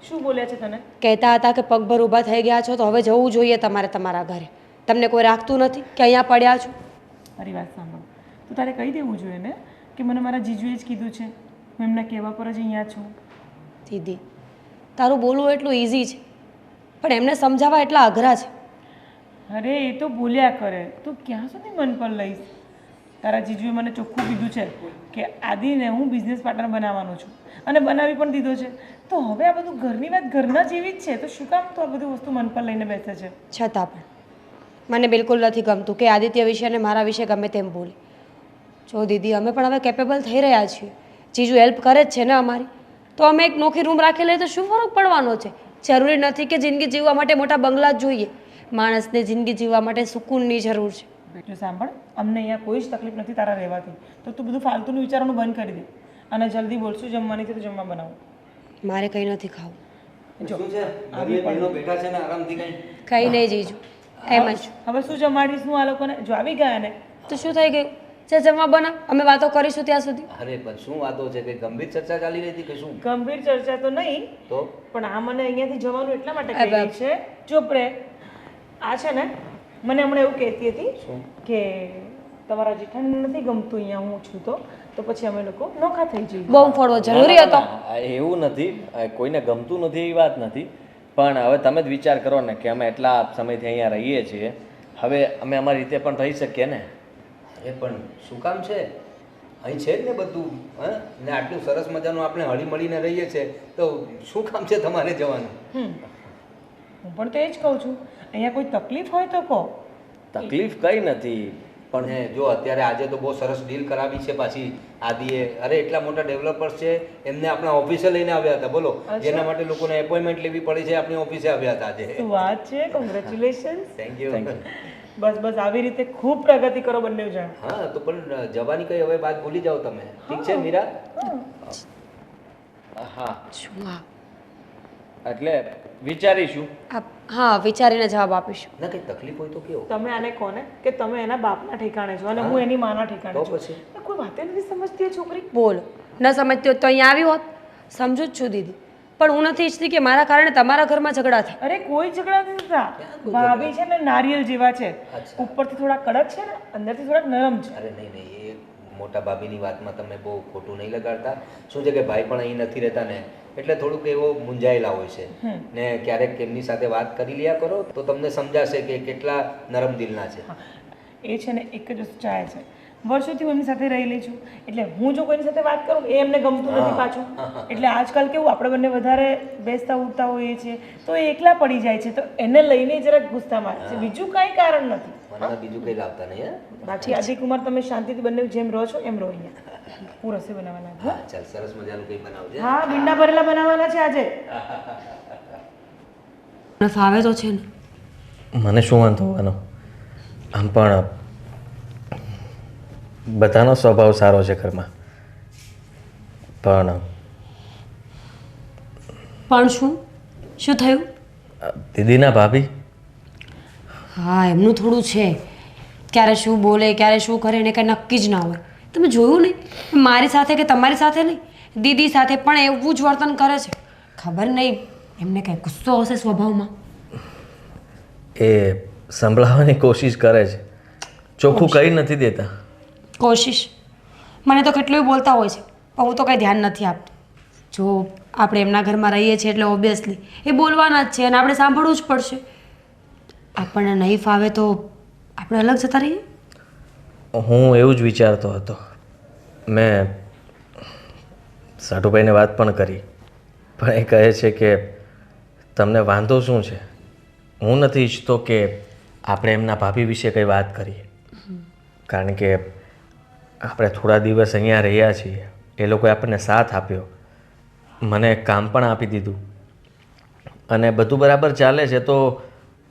શું બોલ્યા છે તને? કહેતા હતા કે પગભર ઊભા થઈ ગયા છો તો હવે જવું જોઈએ તમારે તમારા ઘરે. તમને કોઈ રાખતું નથી કે અહીંયા પડ્યા છો? મારી વાત સાંભળ, તો તારે કહી દેવું જોઈએ ને કે મને મારા જીજુએ જ કીધું છે, હું એમના કહેવા પર જ અહીંયા છું. દીદી, તારું બોલવું એટલું ઇઝી છે પણ એમને સમજાવવા એટલા અઘરા છે. અરે એ તો બોલ્યા કરે, તું ક્યાં સુધી મન પર લઈશ? તારા જીજુએ મને ચોખ્ખું કીધું છે કે આદિને હું બિઝનેસ પાર્ટનર બનાવવાનો છું અને બનાવી પણ દીધો છે. તો હવે આ બધું ઘરની વાત ઘરના જેવી જ છે, તો શું કામ તો આ બધી વસ્તુ મન પર લઈને બેસે છે? છતાં પણ મને બિલકુલ નથી ગમતું કે આદિત્ય વિશે અને મારા વિશે ગમે તેમ બોલી. જો દીદી, અમે પણ હવે કેપેબલ થઈ રહ્યા છીએ. જીજુ હેલ્પ કરે જ છે ને અમારી, તો અમે એક નોખી રૂમ રાખી લઈએ તો શું ફરક પડવાનો છે? જરૂરી નથી કે જિંદગી જીવવા માટે મોટા બંગલા જ જોઈએ. માણસને જિંદગી જીવવા માટે સુકૂનની જરૂર છે. જો સાંભળ, અમને અહીંયા કોઈ જ તકલીફ નથી તારા રહેવાથી, તો તું બધું ફાલતુનું વિચારવાનું બંધ કરી દે અને જલ્દી બોલશું. જમવાની છે તો જમવા બનાવું. મારે કંઈ નથી ખાવું. જો બેઠા છે ને આરામથી કઈ. કંઈ નહીં જીજુ, એમ જ. હવે શું જમાડીશ હું આ લોકોને? જો આવી ગયા ને તો શું થઈ ગયું? જે જમવા બનાવ, અમે વાતો કરીશું ત્યાં સુધી. અરે પણ શું વાતો છે? કઈ ગંભીર ચર્ચા ચાલી રહી હતી કે શું? ગંભીર ચર્ચા તો નહીં, તો પણ આ મને અહીંયાથી જવાનું એટલા માટે કહી રહી છે. ચૂપ રે. આ છે ને મને હમણાં એવું કહેતી હતી કે તમારા જેઠાણીને નથી ગમતું અહીંયા હું છું તો પછી અમે લોકો નોખા થઈ જઈએ. બહુ ફોડવો જરૂરી હતો. એવું નથી, કોઈને ગમતું નથી એવી વાત નથી, પણ હવે તમે જ વિચાર કરો ને કે અમે એટલા સમયથી અહીંયા રહીએ છીએ, હવે અમે અમારી રીતે પણ રહી શકીએ ને. અરે પણ શું કામ છે? અહીં છે જ ને બધું. હા, ને આટલું સરસ મજાનું આપણે હળી મળીને રહીએ છીએ તો શું કામ છે તમારે જવાનું? હું પણ તો એ જ કહું છું, અહીંયા કોઈ તકલીફ હોય તો કહો. તકલીફ કંઈ નથી, પણ હે જો અત્યારે આજે તો બહુ સરસ ડીલ કરાવી છે પાછી આદિએ. અરે એટલા મોટા ડેવલપર્સ છે, એમને આપણા ઓફિસે લઈને આવ્યા હતા. બોલો, જેના માટે લોકોને એપોઇન્ટમેન્ટ લેવી પડી છે આપણી ઓફિસે આવ્યા હતા આજે. શું વાત છે! કોંગ્રેચ્યુલેશન્સ. Thank you. બસ બસ આવી રીતે ખૂબ પ્રગતિ કરો બંને જણ. હા, તો પણ જવાની કઈ હવે વાત ભૂલી જાઓ તમે. ઠીક છે મીરા? હા. શું આ એટલે વિચારીશું. હા, વિચારીને જવાબ આપીશું. ના કંઈ તકલીફ હોય તો કેવો તમે આને કોને કે તમે એના બાપના ઠેકાણે છો અને હું એની માના ઠેકાણે તો છું પછી કોઈ વાતે નથી સમજતી એ છોકરી. બોલો, ન સમજતી હોત તો અહીંયા આવી હોત. સમજુ જ છું દીદી, પણ હું નથી ઈચ્છતી કે મારા કારણે તમારા ઘરમાં ઝઘડા થાય. અરે કોઈ ઝઘડા નથી થતા. ભાભી છે ને નારિયેલ જેવા છે, ઉપરથી થોડા કડક છે ને અંદરથી થોડાક નરમ છે. અરે નહીં નહીં, એ મોટા ભાભીની વાતમાં તમે બહુ ખોટું નહીં લગાડતા. શું છે કે ભાઈ પણ અહીં નથી રહેતા ને, એટલે થોડુંક એવો મૂંઝાયેલા હોય છે ને. ક્યારેક એમની સાથે વાત કરી લ્યા કરો તો તમને સમજાશે કે કેટલા નરમ દિલના છે. એ છે ને એક જ વસ્તુ ચાહે છે. વર્ષોથી હું એમની સાથે રહેલી છું, એટલે હું જો કોઈની સાથે વાત કરું એ એમને ગમતું નથી પાછું. એટલે આજકાલ કેવું આપણે બંને વધારે બેસતા ઉઠતા હોઈએ છીએ તો એ એકલા પડી જાય છે, તો એને લઈને જરાક ગુસ્સા મારે છે. બીજું કાંઈ કારણ નથી. મને બીજું કંઈ લાવતા નહીં. બાકી આદિકુમાર તમે શાંતિથી બંને જેમ રહો છો એમ રહો અહીંયા. હું રસોઈ બનાવવાના છું. હા ચાલ, સરસ મજાનું કંઈ બનાવજે. હા, ભીંડા ભરેલા બનાવવાના છે આજે. મને ફાવે તો છે ને. મને શું વાંધો હોવાનો? આમ પણ બધાનો સ્વભાવ સારો છે ઘરમાં. પણ શું થયું? દીદીના ભાભી હા, એમનું થોડું છે. ક્યારે શું બોલે, ક્યારે શું કરે એને કંઈ નક્કી જ ના હોય. તમે જોયું નહીં? મારી સાથે કે તમારી સાથે નહીં, દીદી સાથે પણ એવું જ વર્તન કરે છે. ખબર નહીં એમને કંઈ ગુસ્સો હશે સ્વભાવમાં. એ સંભળાવવાની કોશિશ કરે છે, ચોખ્ખું કહી નથી દેતા. કોશિશ મને તો કેટલું બોલતા હોય છે, પણ હું તો કંઈ ધ્યાન નથી આપતી. જો આપણે એમના ઘરમાં રહીએ છીએ એટલે ઓબ્વિયસલી એ બોલવાના જ છે અને આપણે સાંભળવું જ પડશે. આપણને નહીં ફાવે તો આપણે અલગ જતા રહીએ. હું એવું જ વિચારતો હતો. મેં સાટુભાઈને વાત પણ કરી, પણ એ કહે છે કે તમને વાંધો શું છે. હું નથી ઈચ્છતો કે આપણે એમના ભાભી વિશે કંઈ વાત કરીએ, કારણ કે આપણે થોડા દિવસ અહીંયા રહ્યા છીએ. એ લોકોએ આપણને સાથ આપ્યો, મને કામ પણ આપી દીધું અને બધું બરાબર ચાલે છે. તો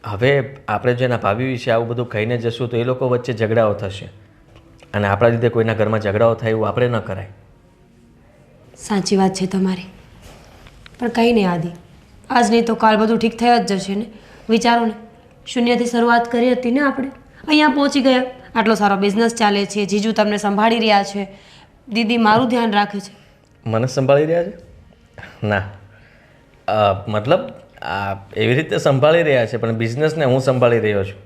હવે આપણે જો એના ભાભી વિશે આવું બધું કહીને જશું તો એ લોકો વચ્ચે ઝઘડાઓ થશે અને આપણા લીધે કોઈના ઘરમાં ઝઘડાઓ થાય એવું આપણે ન કરાય. સાચી વાત છે તમારી, પણ કંઈ નહીં આદિ, આજ નહીં તો કાલ બધું ઠીક થઈ જ જશે ને. વિચારો ને, શૂન્યથી શરૂઆત કરી હતી ને આપણે, અહીંયા પહોંચી ગયા. આટલો સારો બિઝનેસ ચાલે છે, જીજુ તમને સંભાળી રહ્યા છે, દીદી મારું ધ્યાન રાખે છે. મને સંભાળી રહ્યા છે? ના, મતલબ એવી રીતે સંભાળી રહ્યા છે, પણ બિઝનેસને હું સંભાળી રહ્યો છું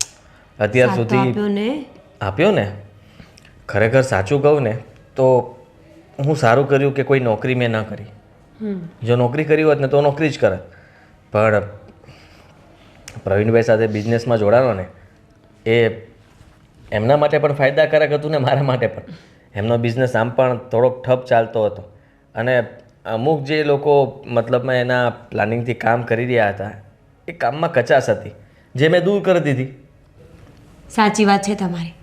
અત્યાર સુધી. આપ્યો ને. ખરેખર સાચું કહું ને તો હું સારું કર્યું કે કોઈ નોકરી મેં ન કરી. જો નોકરી કરી હોત ને તો નોકરી જ કરત, પણ પ્રવીણભાઈ સાથે બિઝનેસમાં જોડાનો ને એ એમના માટે પણ ફાયદાકારક હતું ને મારા માટે પણ. એમનો બિઝનેસ આમ પણ થોડોક ઠપ ચાલતો હતો અને અમુક જે લોકો મતલબમાં એના પ્લાનિંગથી કામ કરી રહ્યા હતા એ કામમાં કચાશ હતી જે મેં દૂર કરી દીધી. સાચી વાત છે તમારી.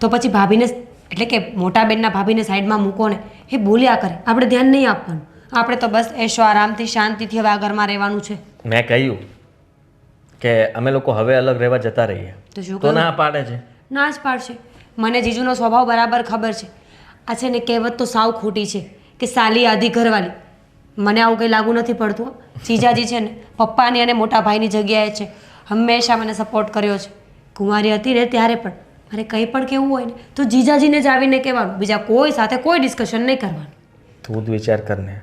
તો પછી ભાભીને એટલે કે મોટા બેનના ભાભીને સાઈડમાં મૂકો ને, એ બોલ્યા કરે, આપણે ધ્યાન નહીં આપવાનું. આપણે તો બસ એશો આરામથી શાંતિથી હવે આ ઘરમાં રહેવાનું છે. મેં કહ્યું કે અમે લોકો હવે અલગ રહેવા જતા રહીએ તો શું તો ના પાડે છે. ના જ પાડશે. મને જીજુનો સ્વભાવ બરાબર ખબર છે. આ છે ને કહેવત તો સાવ ખોટી છે કે સાલી આધી ઘરવાળી. મને આવું કંઈ લાગુ નથી પડતું. જીજાજી છે ને પપ્પાની અને મોટા ભાઈની જગ્યાએ છે. હંમેશા મને સપોર્ટ કર્યો છે. કુંવારી હતી ને ત્યારે પણ મારે કંઈ પણ કહેવું હોય ને તો જીજાજીને જ આવીને કહેવાનું, બીજા કોઈ સાથે કોઈ ડિસ્કશન નહીં કરવાનું. તું જ વિચાર કરને,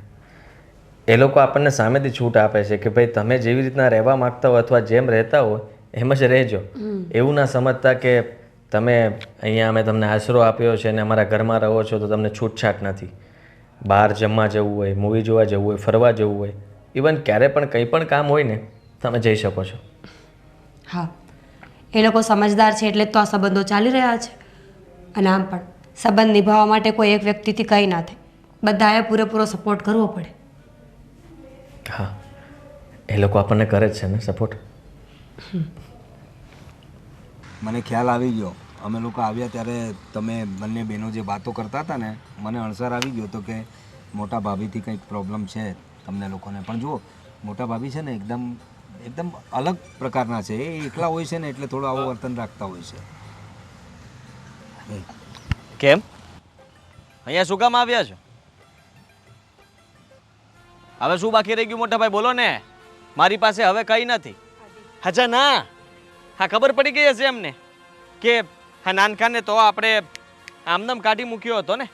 એ લોકો આપણને સામેથી છૂટ આપે છે કે ભાઈ તમે જેવી રીતના રહેવા માગતા હો અથવા જેમ રહેતા હોય એમ જ રહેજો. એવું ના સમજતા કે તમે અહીંયા અમે તમને આશરો આપ્યો છે અને અમારા ઘરમાં રહો છો તો તમને છૂટછાટ નથી. બહાર જમવા જવું હોય, મૂવી જોવા જવું હોય, ફરવા જવું હોય, ઇવન ક્યારે પણ કંઈ પણ કામ હોય ને તમે જઈ શકો છો. હા, એ લોકો સમજદાર છે એટલે જ તો આ સંબંધો ચાલી રહ્યા છે. અને આમ પણ સંબંધ નિભાવવા માટે કોઈ એક વ્યક્તિથી કંઈ ના થાય, બધાએ પૂરેપૂરો સપોર્ટ કરવો પડે. હા, એ લોકો આપણને કરે જ છે ને સપોર્ટ. મને ખ્યાલ આવી ગયો. અમે લોકો આવ્યા ત્યારે તમે બંને બહેનો જે વાતો કરતા હતા ને, મને અણસર આવી ગયો હતો કે મોટા ભાભીથી કંઈક પ્રોબ્લેમ છે તમને લોકોને. પણ જુઓ, મોટા ભાભી છે ને એકદમ અલગ પ્રકારના છે. એ એકલા હોય છે ને એટલે થોડું આવું વર્તન રાખતા હોય છે. કેમ અહીંયા શું કામ આવ્યા છો? હવે શું બાકી રહી ગયું મોટા ભાઈ, બોલો ને. મારી પાસે હવે કંઈ નથી. અચ્છા ના, હા ખબર પડી ગઈ હશે એમને કે હા નાનખાને તો આપણે આમનામ કાઢી મૂક્યો હતો ને.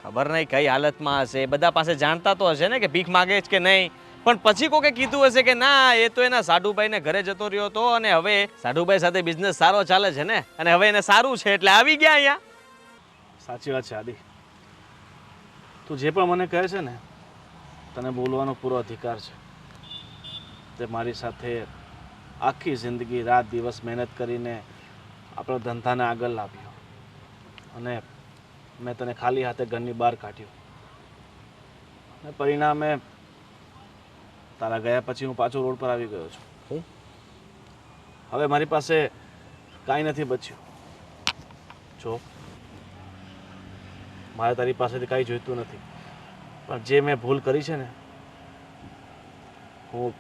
ખબર નહીં કઈ હાલતમાં હશે, બધા પાસે જાણતા તો હશે ને કે ભીખ માગે છે કે નહીં. પણ પછી કોકે કીધું હશે કે ના એ તો એના સાઢુભાઈને ઘરે જતો રહ્યો હતો અને હવે સાઢુભાઈ સાથે બિઝનેસ સારો ચાલે છે ને અને હવે એને સારું છે એટલે આવી ગયા અહીંયા. સાચી વાત છે આદિ. તું જે પણ મને કહે છે ને તને બોલવાનો પૂરો અધિકાર છે. તે મારી સાથે આખી જિંદગી રાત દિવસ મહેનત કરીને આપણો ધંધાને આગળ લાવ્યો અને મેં તને ખાલી હાથે ઘરની બહાર કાઢ્યો અને પરિણામે તારા ગયા પછી હું પાછો રોડ પર આવી ગયો છું. હવે મારી પાસે કાંઈ નથી બચ્યું. જો મારે તારી પાસેથી કાંઈ જોઈતું નથી, પણ જે મેં ભૂલ કરી છે ને હું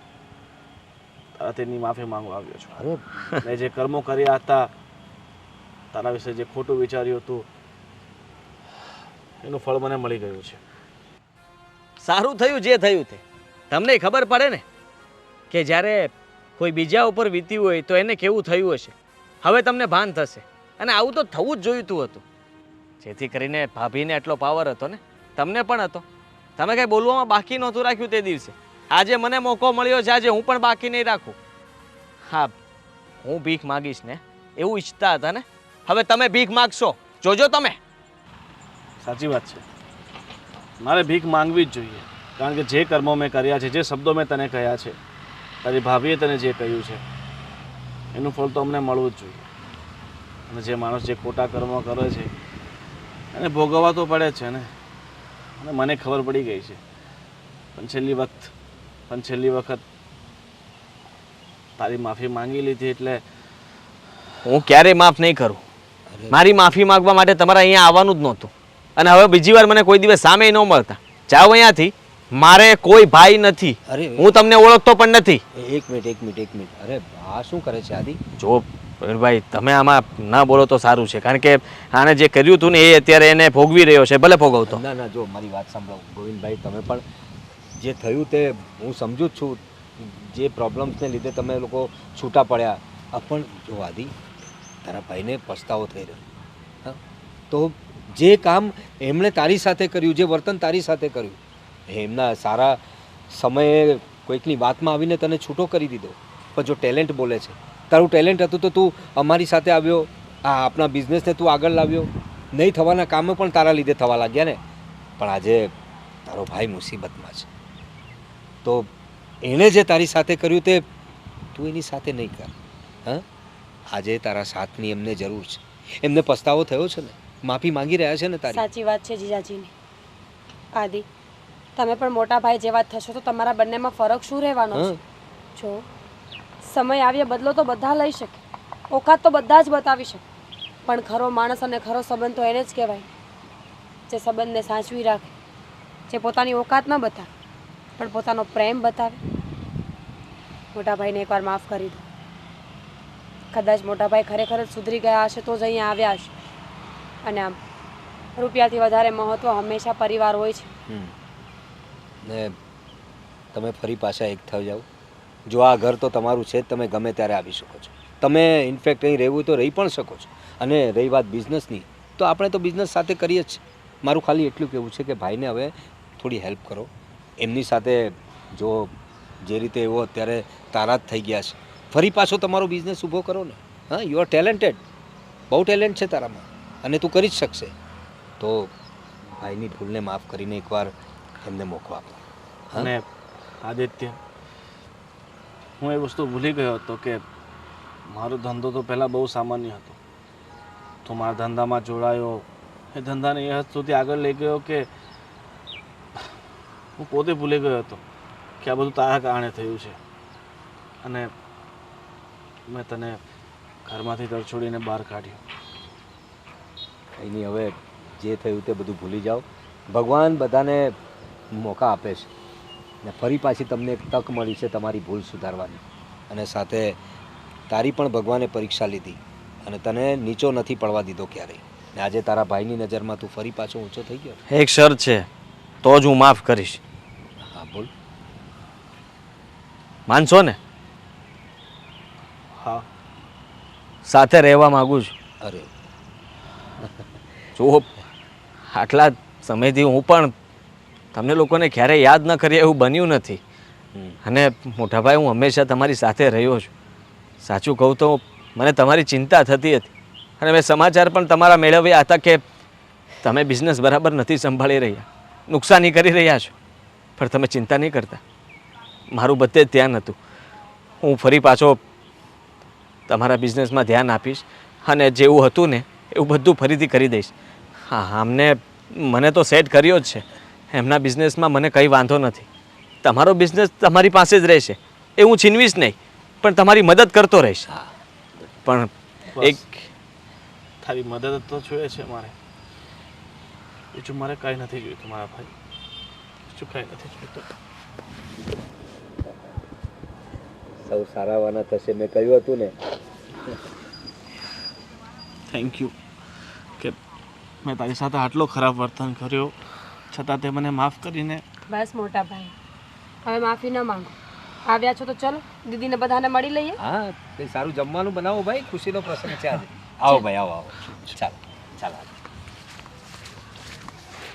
તારા તેની માફી માંગવા આવ્યો છું. મેં જે કર્મો કર્યા હતા, તારા વિશે જે ખોટું વિચાર્યું હતું એનું ફળ મને મળી ગયું છે. સારું થયું જે થયું તે. તમને ખબર પડે ને કે જ્યારે કોઈ બીજા ઉપર વીત્યું હોય તો એને કેવું થયું હશે. હવે તમને ભાન થશે અને આવું તો થવું જ જોઈતું હતું. જેથી કરીને ભાભીને એટલો પાવર હતો ને, તમને પણ હતો. તમે કંઈ બોલવામાં બાકી નહોતું રાખ્યું તે દિવસે. આજે મને મોકો મળ્યો છે, આજે હું પણ બાકી નહીં રાખું. હા, હું ભીખ માગીશ ને એવું ઈચ્છતા હતા ને, હવે તમે ભીખ માગશો, જોજો તમે. સાચી વાત છે, મારે ભીખ માંગવી જ જોઈએ. કારણ કે જે કર્મો મેં કર્યા છે, જે શબ્દો મેં તને કહ્યા છે, તારી ભાભીએ તને જે કહ્યું છે એનું ફળ તો અમને મળવું જ જોઈએ. અને જે માણસ જે ખોટા કર્મો કરે છે એને ભોગવવા તો પડે જ છે ને. અને મને ખબર પડી ગઈ છે, પણ છેલ્લી વખત તારી માફી માંગી લીધી એટલે હું ક્યારેય માફ નહીં કરું. મારી માફી માંગવા માટે તમારે અહીંયા આવવાનું જ નહોતું અને હવે બીજી વાર મને કોઈ દિવસ સામે ન મળતા. જાઓ અહીંયાથી. મારે કોઈ ભાઈ નથી, હું તમને ઓળખતો પણ નથી. એક મિનિટ. અરે આ શું કરે છે આદિ? જો ભાઈ તમે આમાં ના બોલો તો સારું છે, કારણ કે આને જે કર્યું હતું ને એ અત્યારે એને ભોગવી રહ્યો છે. ભલે ભોગવતો. ના જો મારી વાત સાંભળો ગોવિંદભાઈ, તમે પણ જે થયું તે હું સમજુ જ છું. જે પ્રોબ્લેમ્સને લીધે તમે લોકો છૂટા પડ્યા, પણ જો આદિ તારા ભાઈને પસ્તાવો થઈ રહ્યો. હા, તો જે કામ એમણે તારી સાથે કર્યું, જે વર્તન તારી સાથે કર્યું, એમના સારા સમયે કોઈકની વાતમાં આવીને તને છૂટો કરી દીધો. પણ જો ટેલેન્ટ બોલે છે, તારું ટેલેન્ટ હતું તો તું અમારી સાથે આવ્યો, આ આપણા બિઝનેસને તું આગળ લાવ્યો. નહીં થવાના કામો પણ તારા લીધે થવા લાગ્યા ને. પણ આજે તારો ભાઈ મુસીબતમાં છે તો એણે જે તારી સાથે કર્યું તે તું એની સાથે નહીં કર. હા, આજે તારા સાથની એમને જરૂર છે. એમને પસ્તાવો થયો છે ને, માફી માંગી રહ્યા છે ને તારી. સાચી વાત છે જીજાજીની. આદિ, તમે પણ મોટા ભાઈ જેવા થશો તો તમારા બંનેમાં ફરક શું રહેવાનો છે? જો સમય આવ્યે બદલો તો બધા લઈ શકે, ઓકાત તો બધા જ બતાવી શકે, પણ ખરો માણસ અને ખરો સંબંધ તો એને જ કહેવાય જે સંબંધને સાચવી રાખે, જે પોતાની ઓકાત ન બતાવે પણ પોતાનો પ્રેમ બતાવે. મોટા ભાઈને એકવાર માફ કરી દો. કદાચ મોટા ભાઈ ખરેખર જ સુધરી ગયા હશે તો જ અહીંયા આવ્યા હશે. અને આમ રૂપિયાથી વધારે મહત્વ હંમેશા પરિવાર હોય છે. ને તમે ફરી પાછા એક થઈ જાઓ. જો આ ઘર તો તમારું છે જ, તમે ગમે ત્યારે આવી શકો છો. તમે ઇનફેક્ટ અહીં રહેવું તો રહી પણ શકો છો. અને રહી વાત બિઝનેસની, તો આપણે તો બિઝનેસ સાથે કરીએ જ. મારું ખાલી એટલું કહેવું છે કે ભાઈને હવે થોડી હેલ્પ કરો. એમની સાથે જો જે રીતે એવો અત્યારે તારા જ થઈ ગયા છે, ફરી પાછો તમારો બિઝનેસ ઊભો કરો ને. હા, યુ આર ટેલેન્ટેડ, બહુ ટેલેન્ટ છે તારામાં અને તું કરી જ શકશે. તો ભાઈની ભૂલને માફ કરીને એકવાર એમને મોકો આપો. અને આદિત્ય, હું એ વસ્તુ ભૂલી ગયો હતો કે મારો ધંધો તો પહેલાં બહુ સામાન્ય હતો. તો મારા ધંધામાં જોડાયો, એ ધંધાને એ હદ સુધી આગળ લઈ ગયો કે હું પોતે ભૂલી ગયો હતો કે આ બધું તારા કારણે થયું છે. અને મેં તને ઘરમાંથી તરછોડીને બહાર કાઢ્યો. કંઈ નહીં, હવે જે થયું તે બધું ભૂલી જાઓ. ભગવાન બધાને મોકા આપે છે ને ફરી પાછી તમને એક તક મળી છે તમારી ભૂલ સુધારવાની. અને સાથે તારી પણ ભગવાને પરીક્ષા લીધી અને તને નીચો નથી પડવા દીધો ક્યારેય. ને આજે તારા ભાઈની નજરમાં તું ફરી પાછો ઊંચો થઈ ગયો. એક શરત છે, તો જ હું માફ કરીશ. હા બોલ. માનશો ને? હા. સાથે રહેવા માંગુ છું. અરે જુઓ, આટલા સમયથી હું પણ તમને લોકોને ક્યારેય યાદ ન કરીએ એવું બન્યું નથી. અને મોટાભાઈ, હું હંમેશા તમારી સાથે રહ્યો છું. સાચું કહું તો મને તમારી ચિંતા થતી હતી અને મેં સમાચાર પણ તમારા મેળવ્યા હતા કે તમે બિઝનેસ બરાબર નથી સંભાળી રહ્યા, નુકસાની કરી રહ્યા છો. પણ તમે ચિંતા નહીં કરતા, મારું બધે જ ધ્યાન હતું. હું ફરી પાછો તમારા બિઝનેસમાં ધ્યાન આપીશ અને જેવું હતું ને એવું બધું ફરીથી કરી દઈશ. હા, આમને મને તો સેટ કર્યો જ છે. એમના બિઝનેસમાં મને કંઈ વાંધો નથી. તમારો બિઝનેસ તમારી પાસે જ રહેશે, એ હું છીનવીશ નહીં, પણ તમારી મદદ કરતો રહીશ. પણ એક તારી મદદ તો જોઈએ છે મારે. બીજું મારે કાંઈ નથી જોઈતું મારા ભાઈ, બીજું કાંઈ નથી જોઈતું. સૌ સારાવાના થશે, મેં કહ્યું હતું ને. થેન્ક યુ કે મેં તારી સાથે આટલો ખરાબ વર્તન કર્યો છતાં તે મને માફ કરીને. બસ મોટા ભાઈ, હવે માફી ન માંગો. આવ્યા છો તો ચલો દીદીને બધાને મળી લઈએ. હા, કંઈ સારું જમવાનું બનાવો ભાઈ, ખુશીનો પ્રસંગ છે આજે. આવો ભાઈ, આવો આવો. ચાલો ચાલો.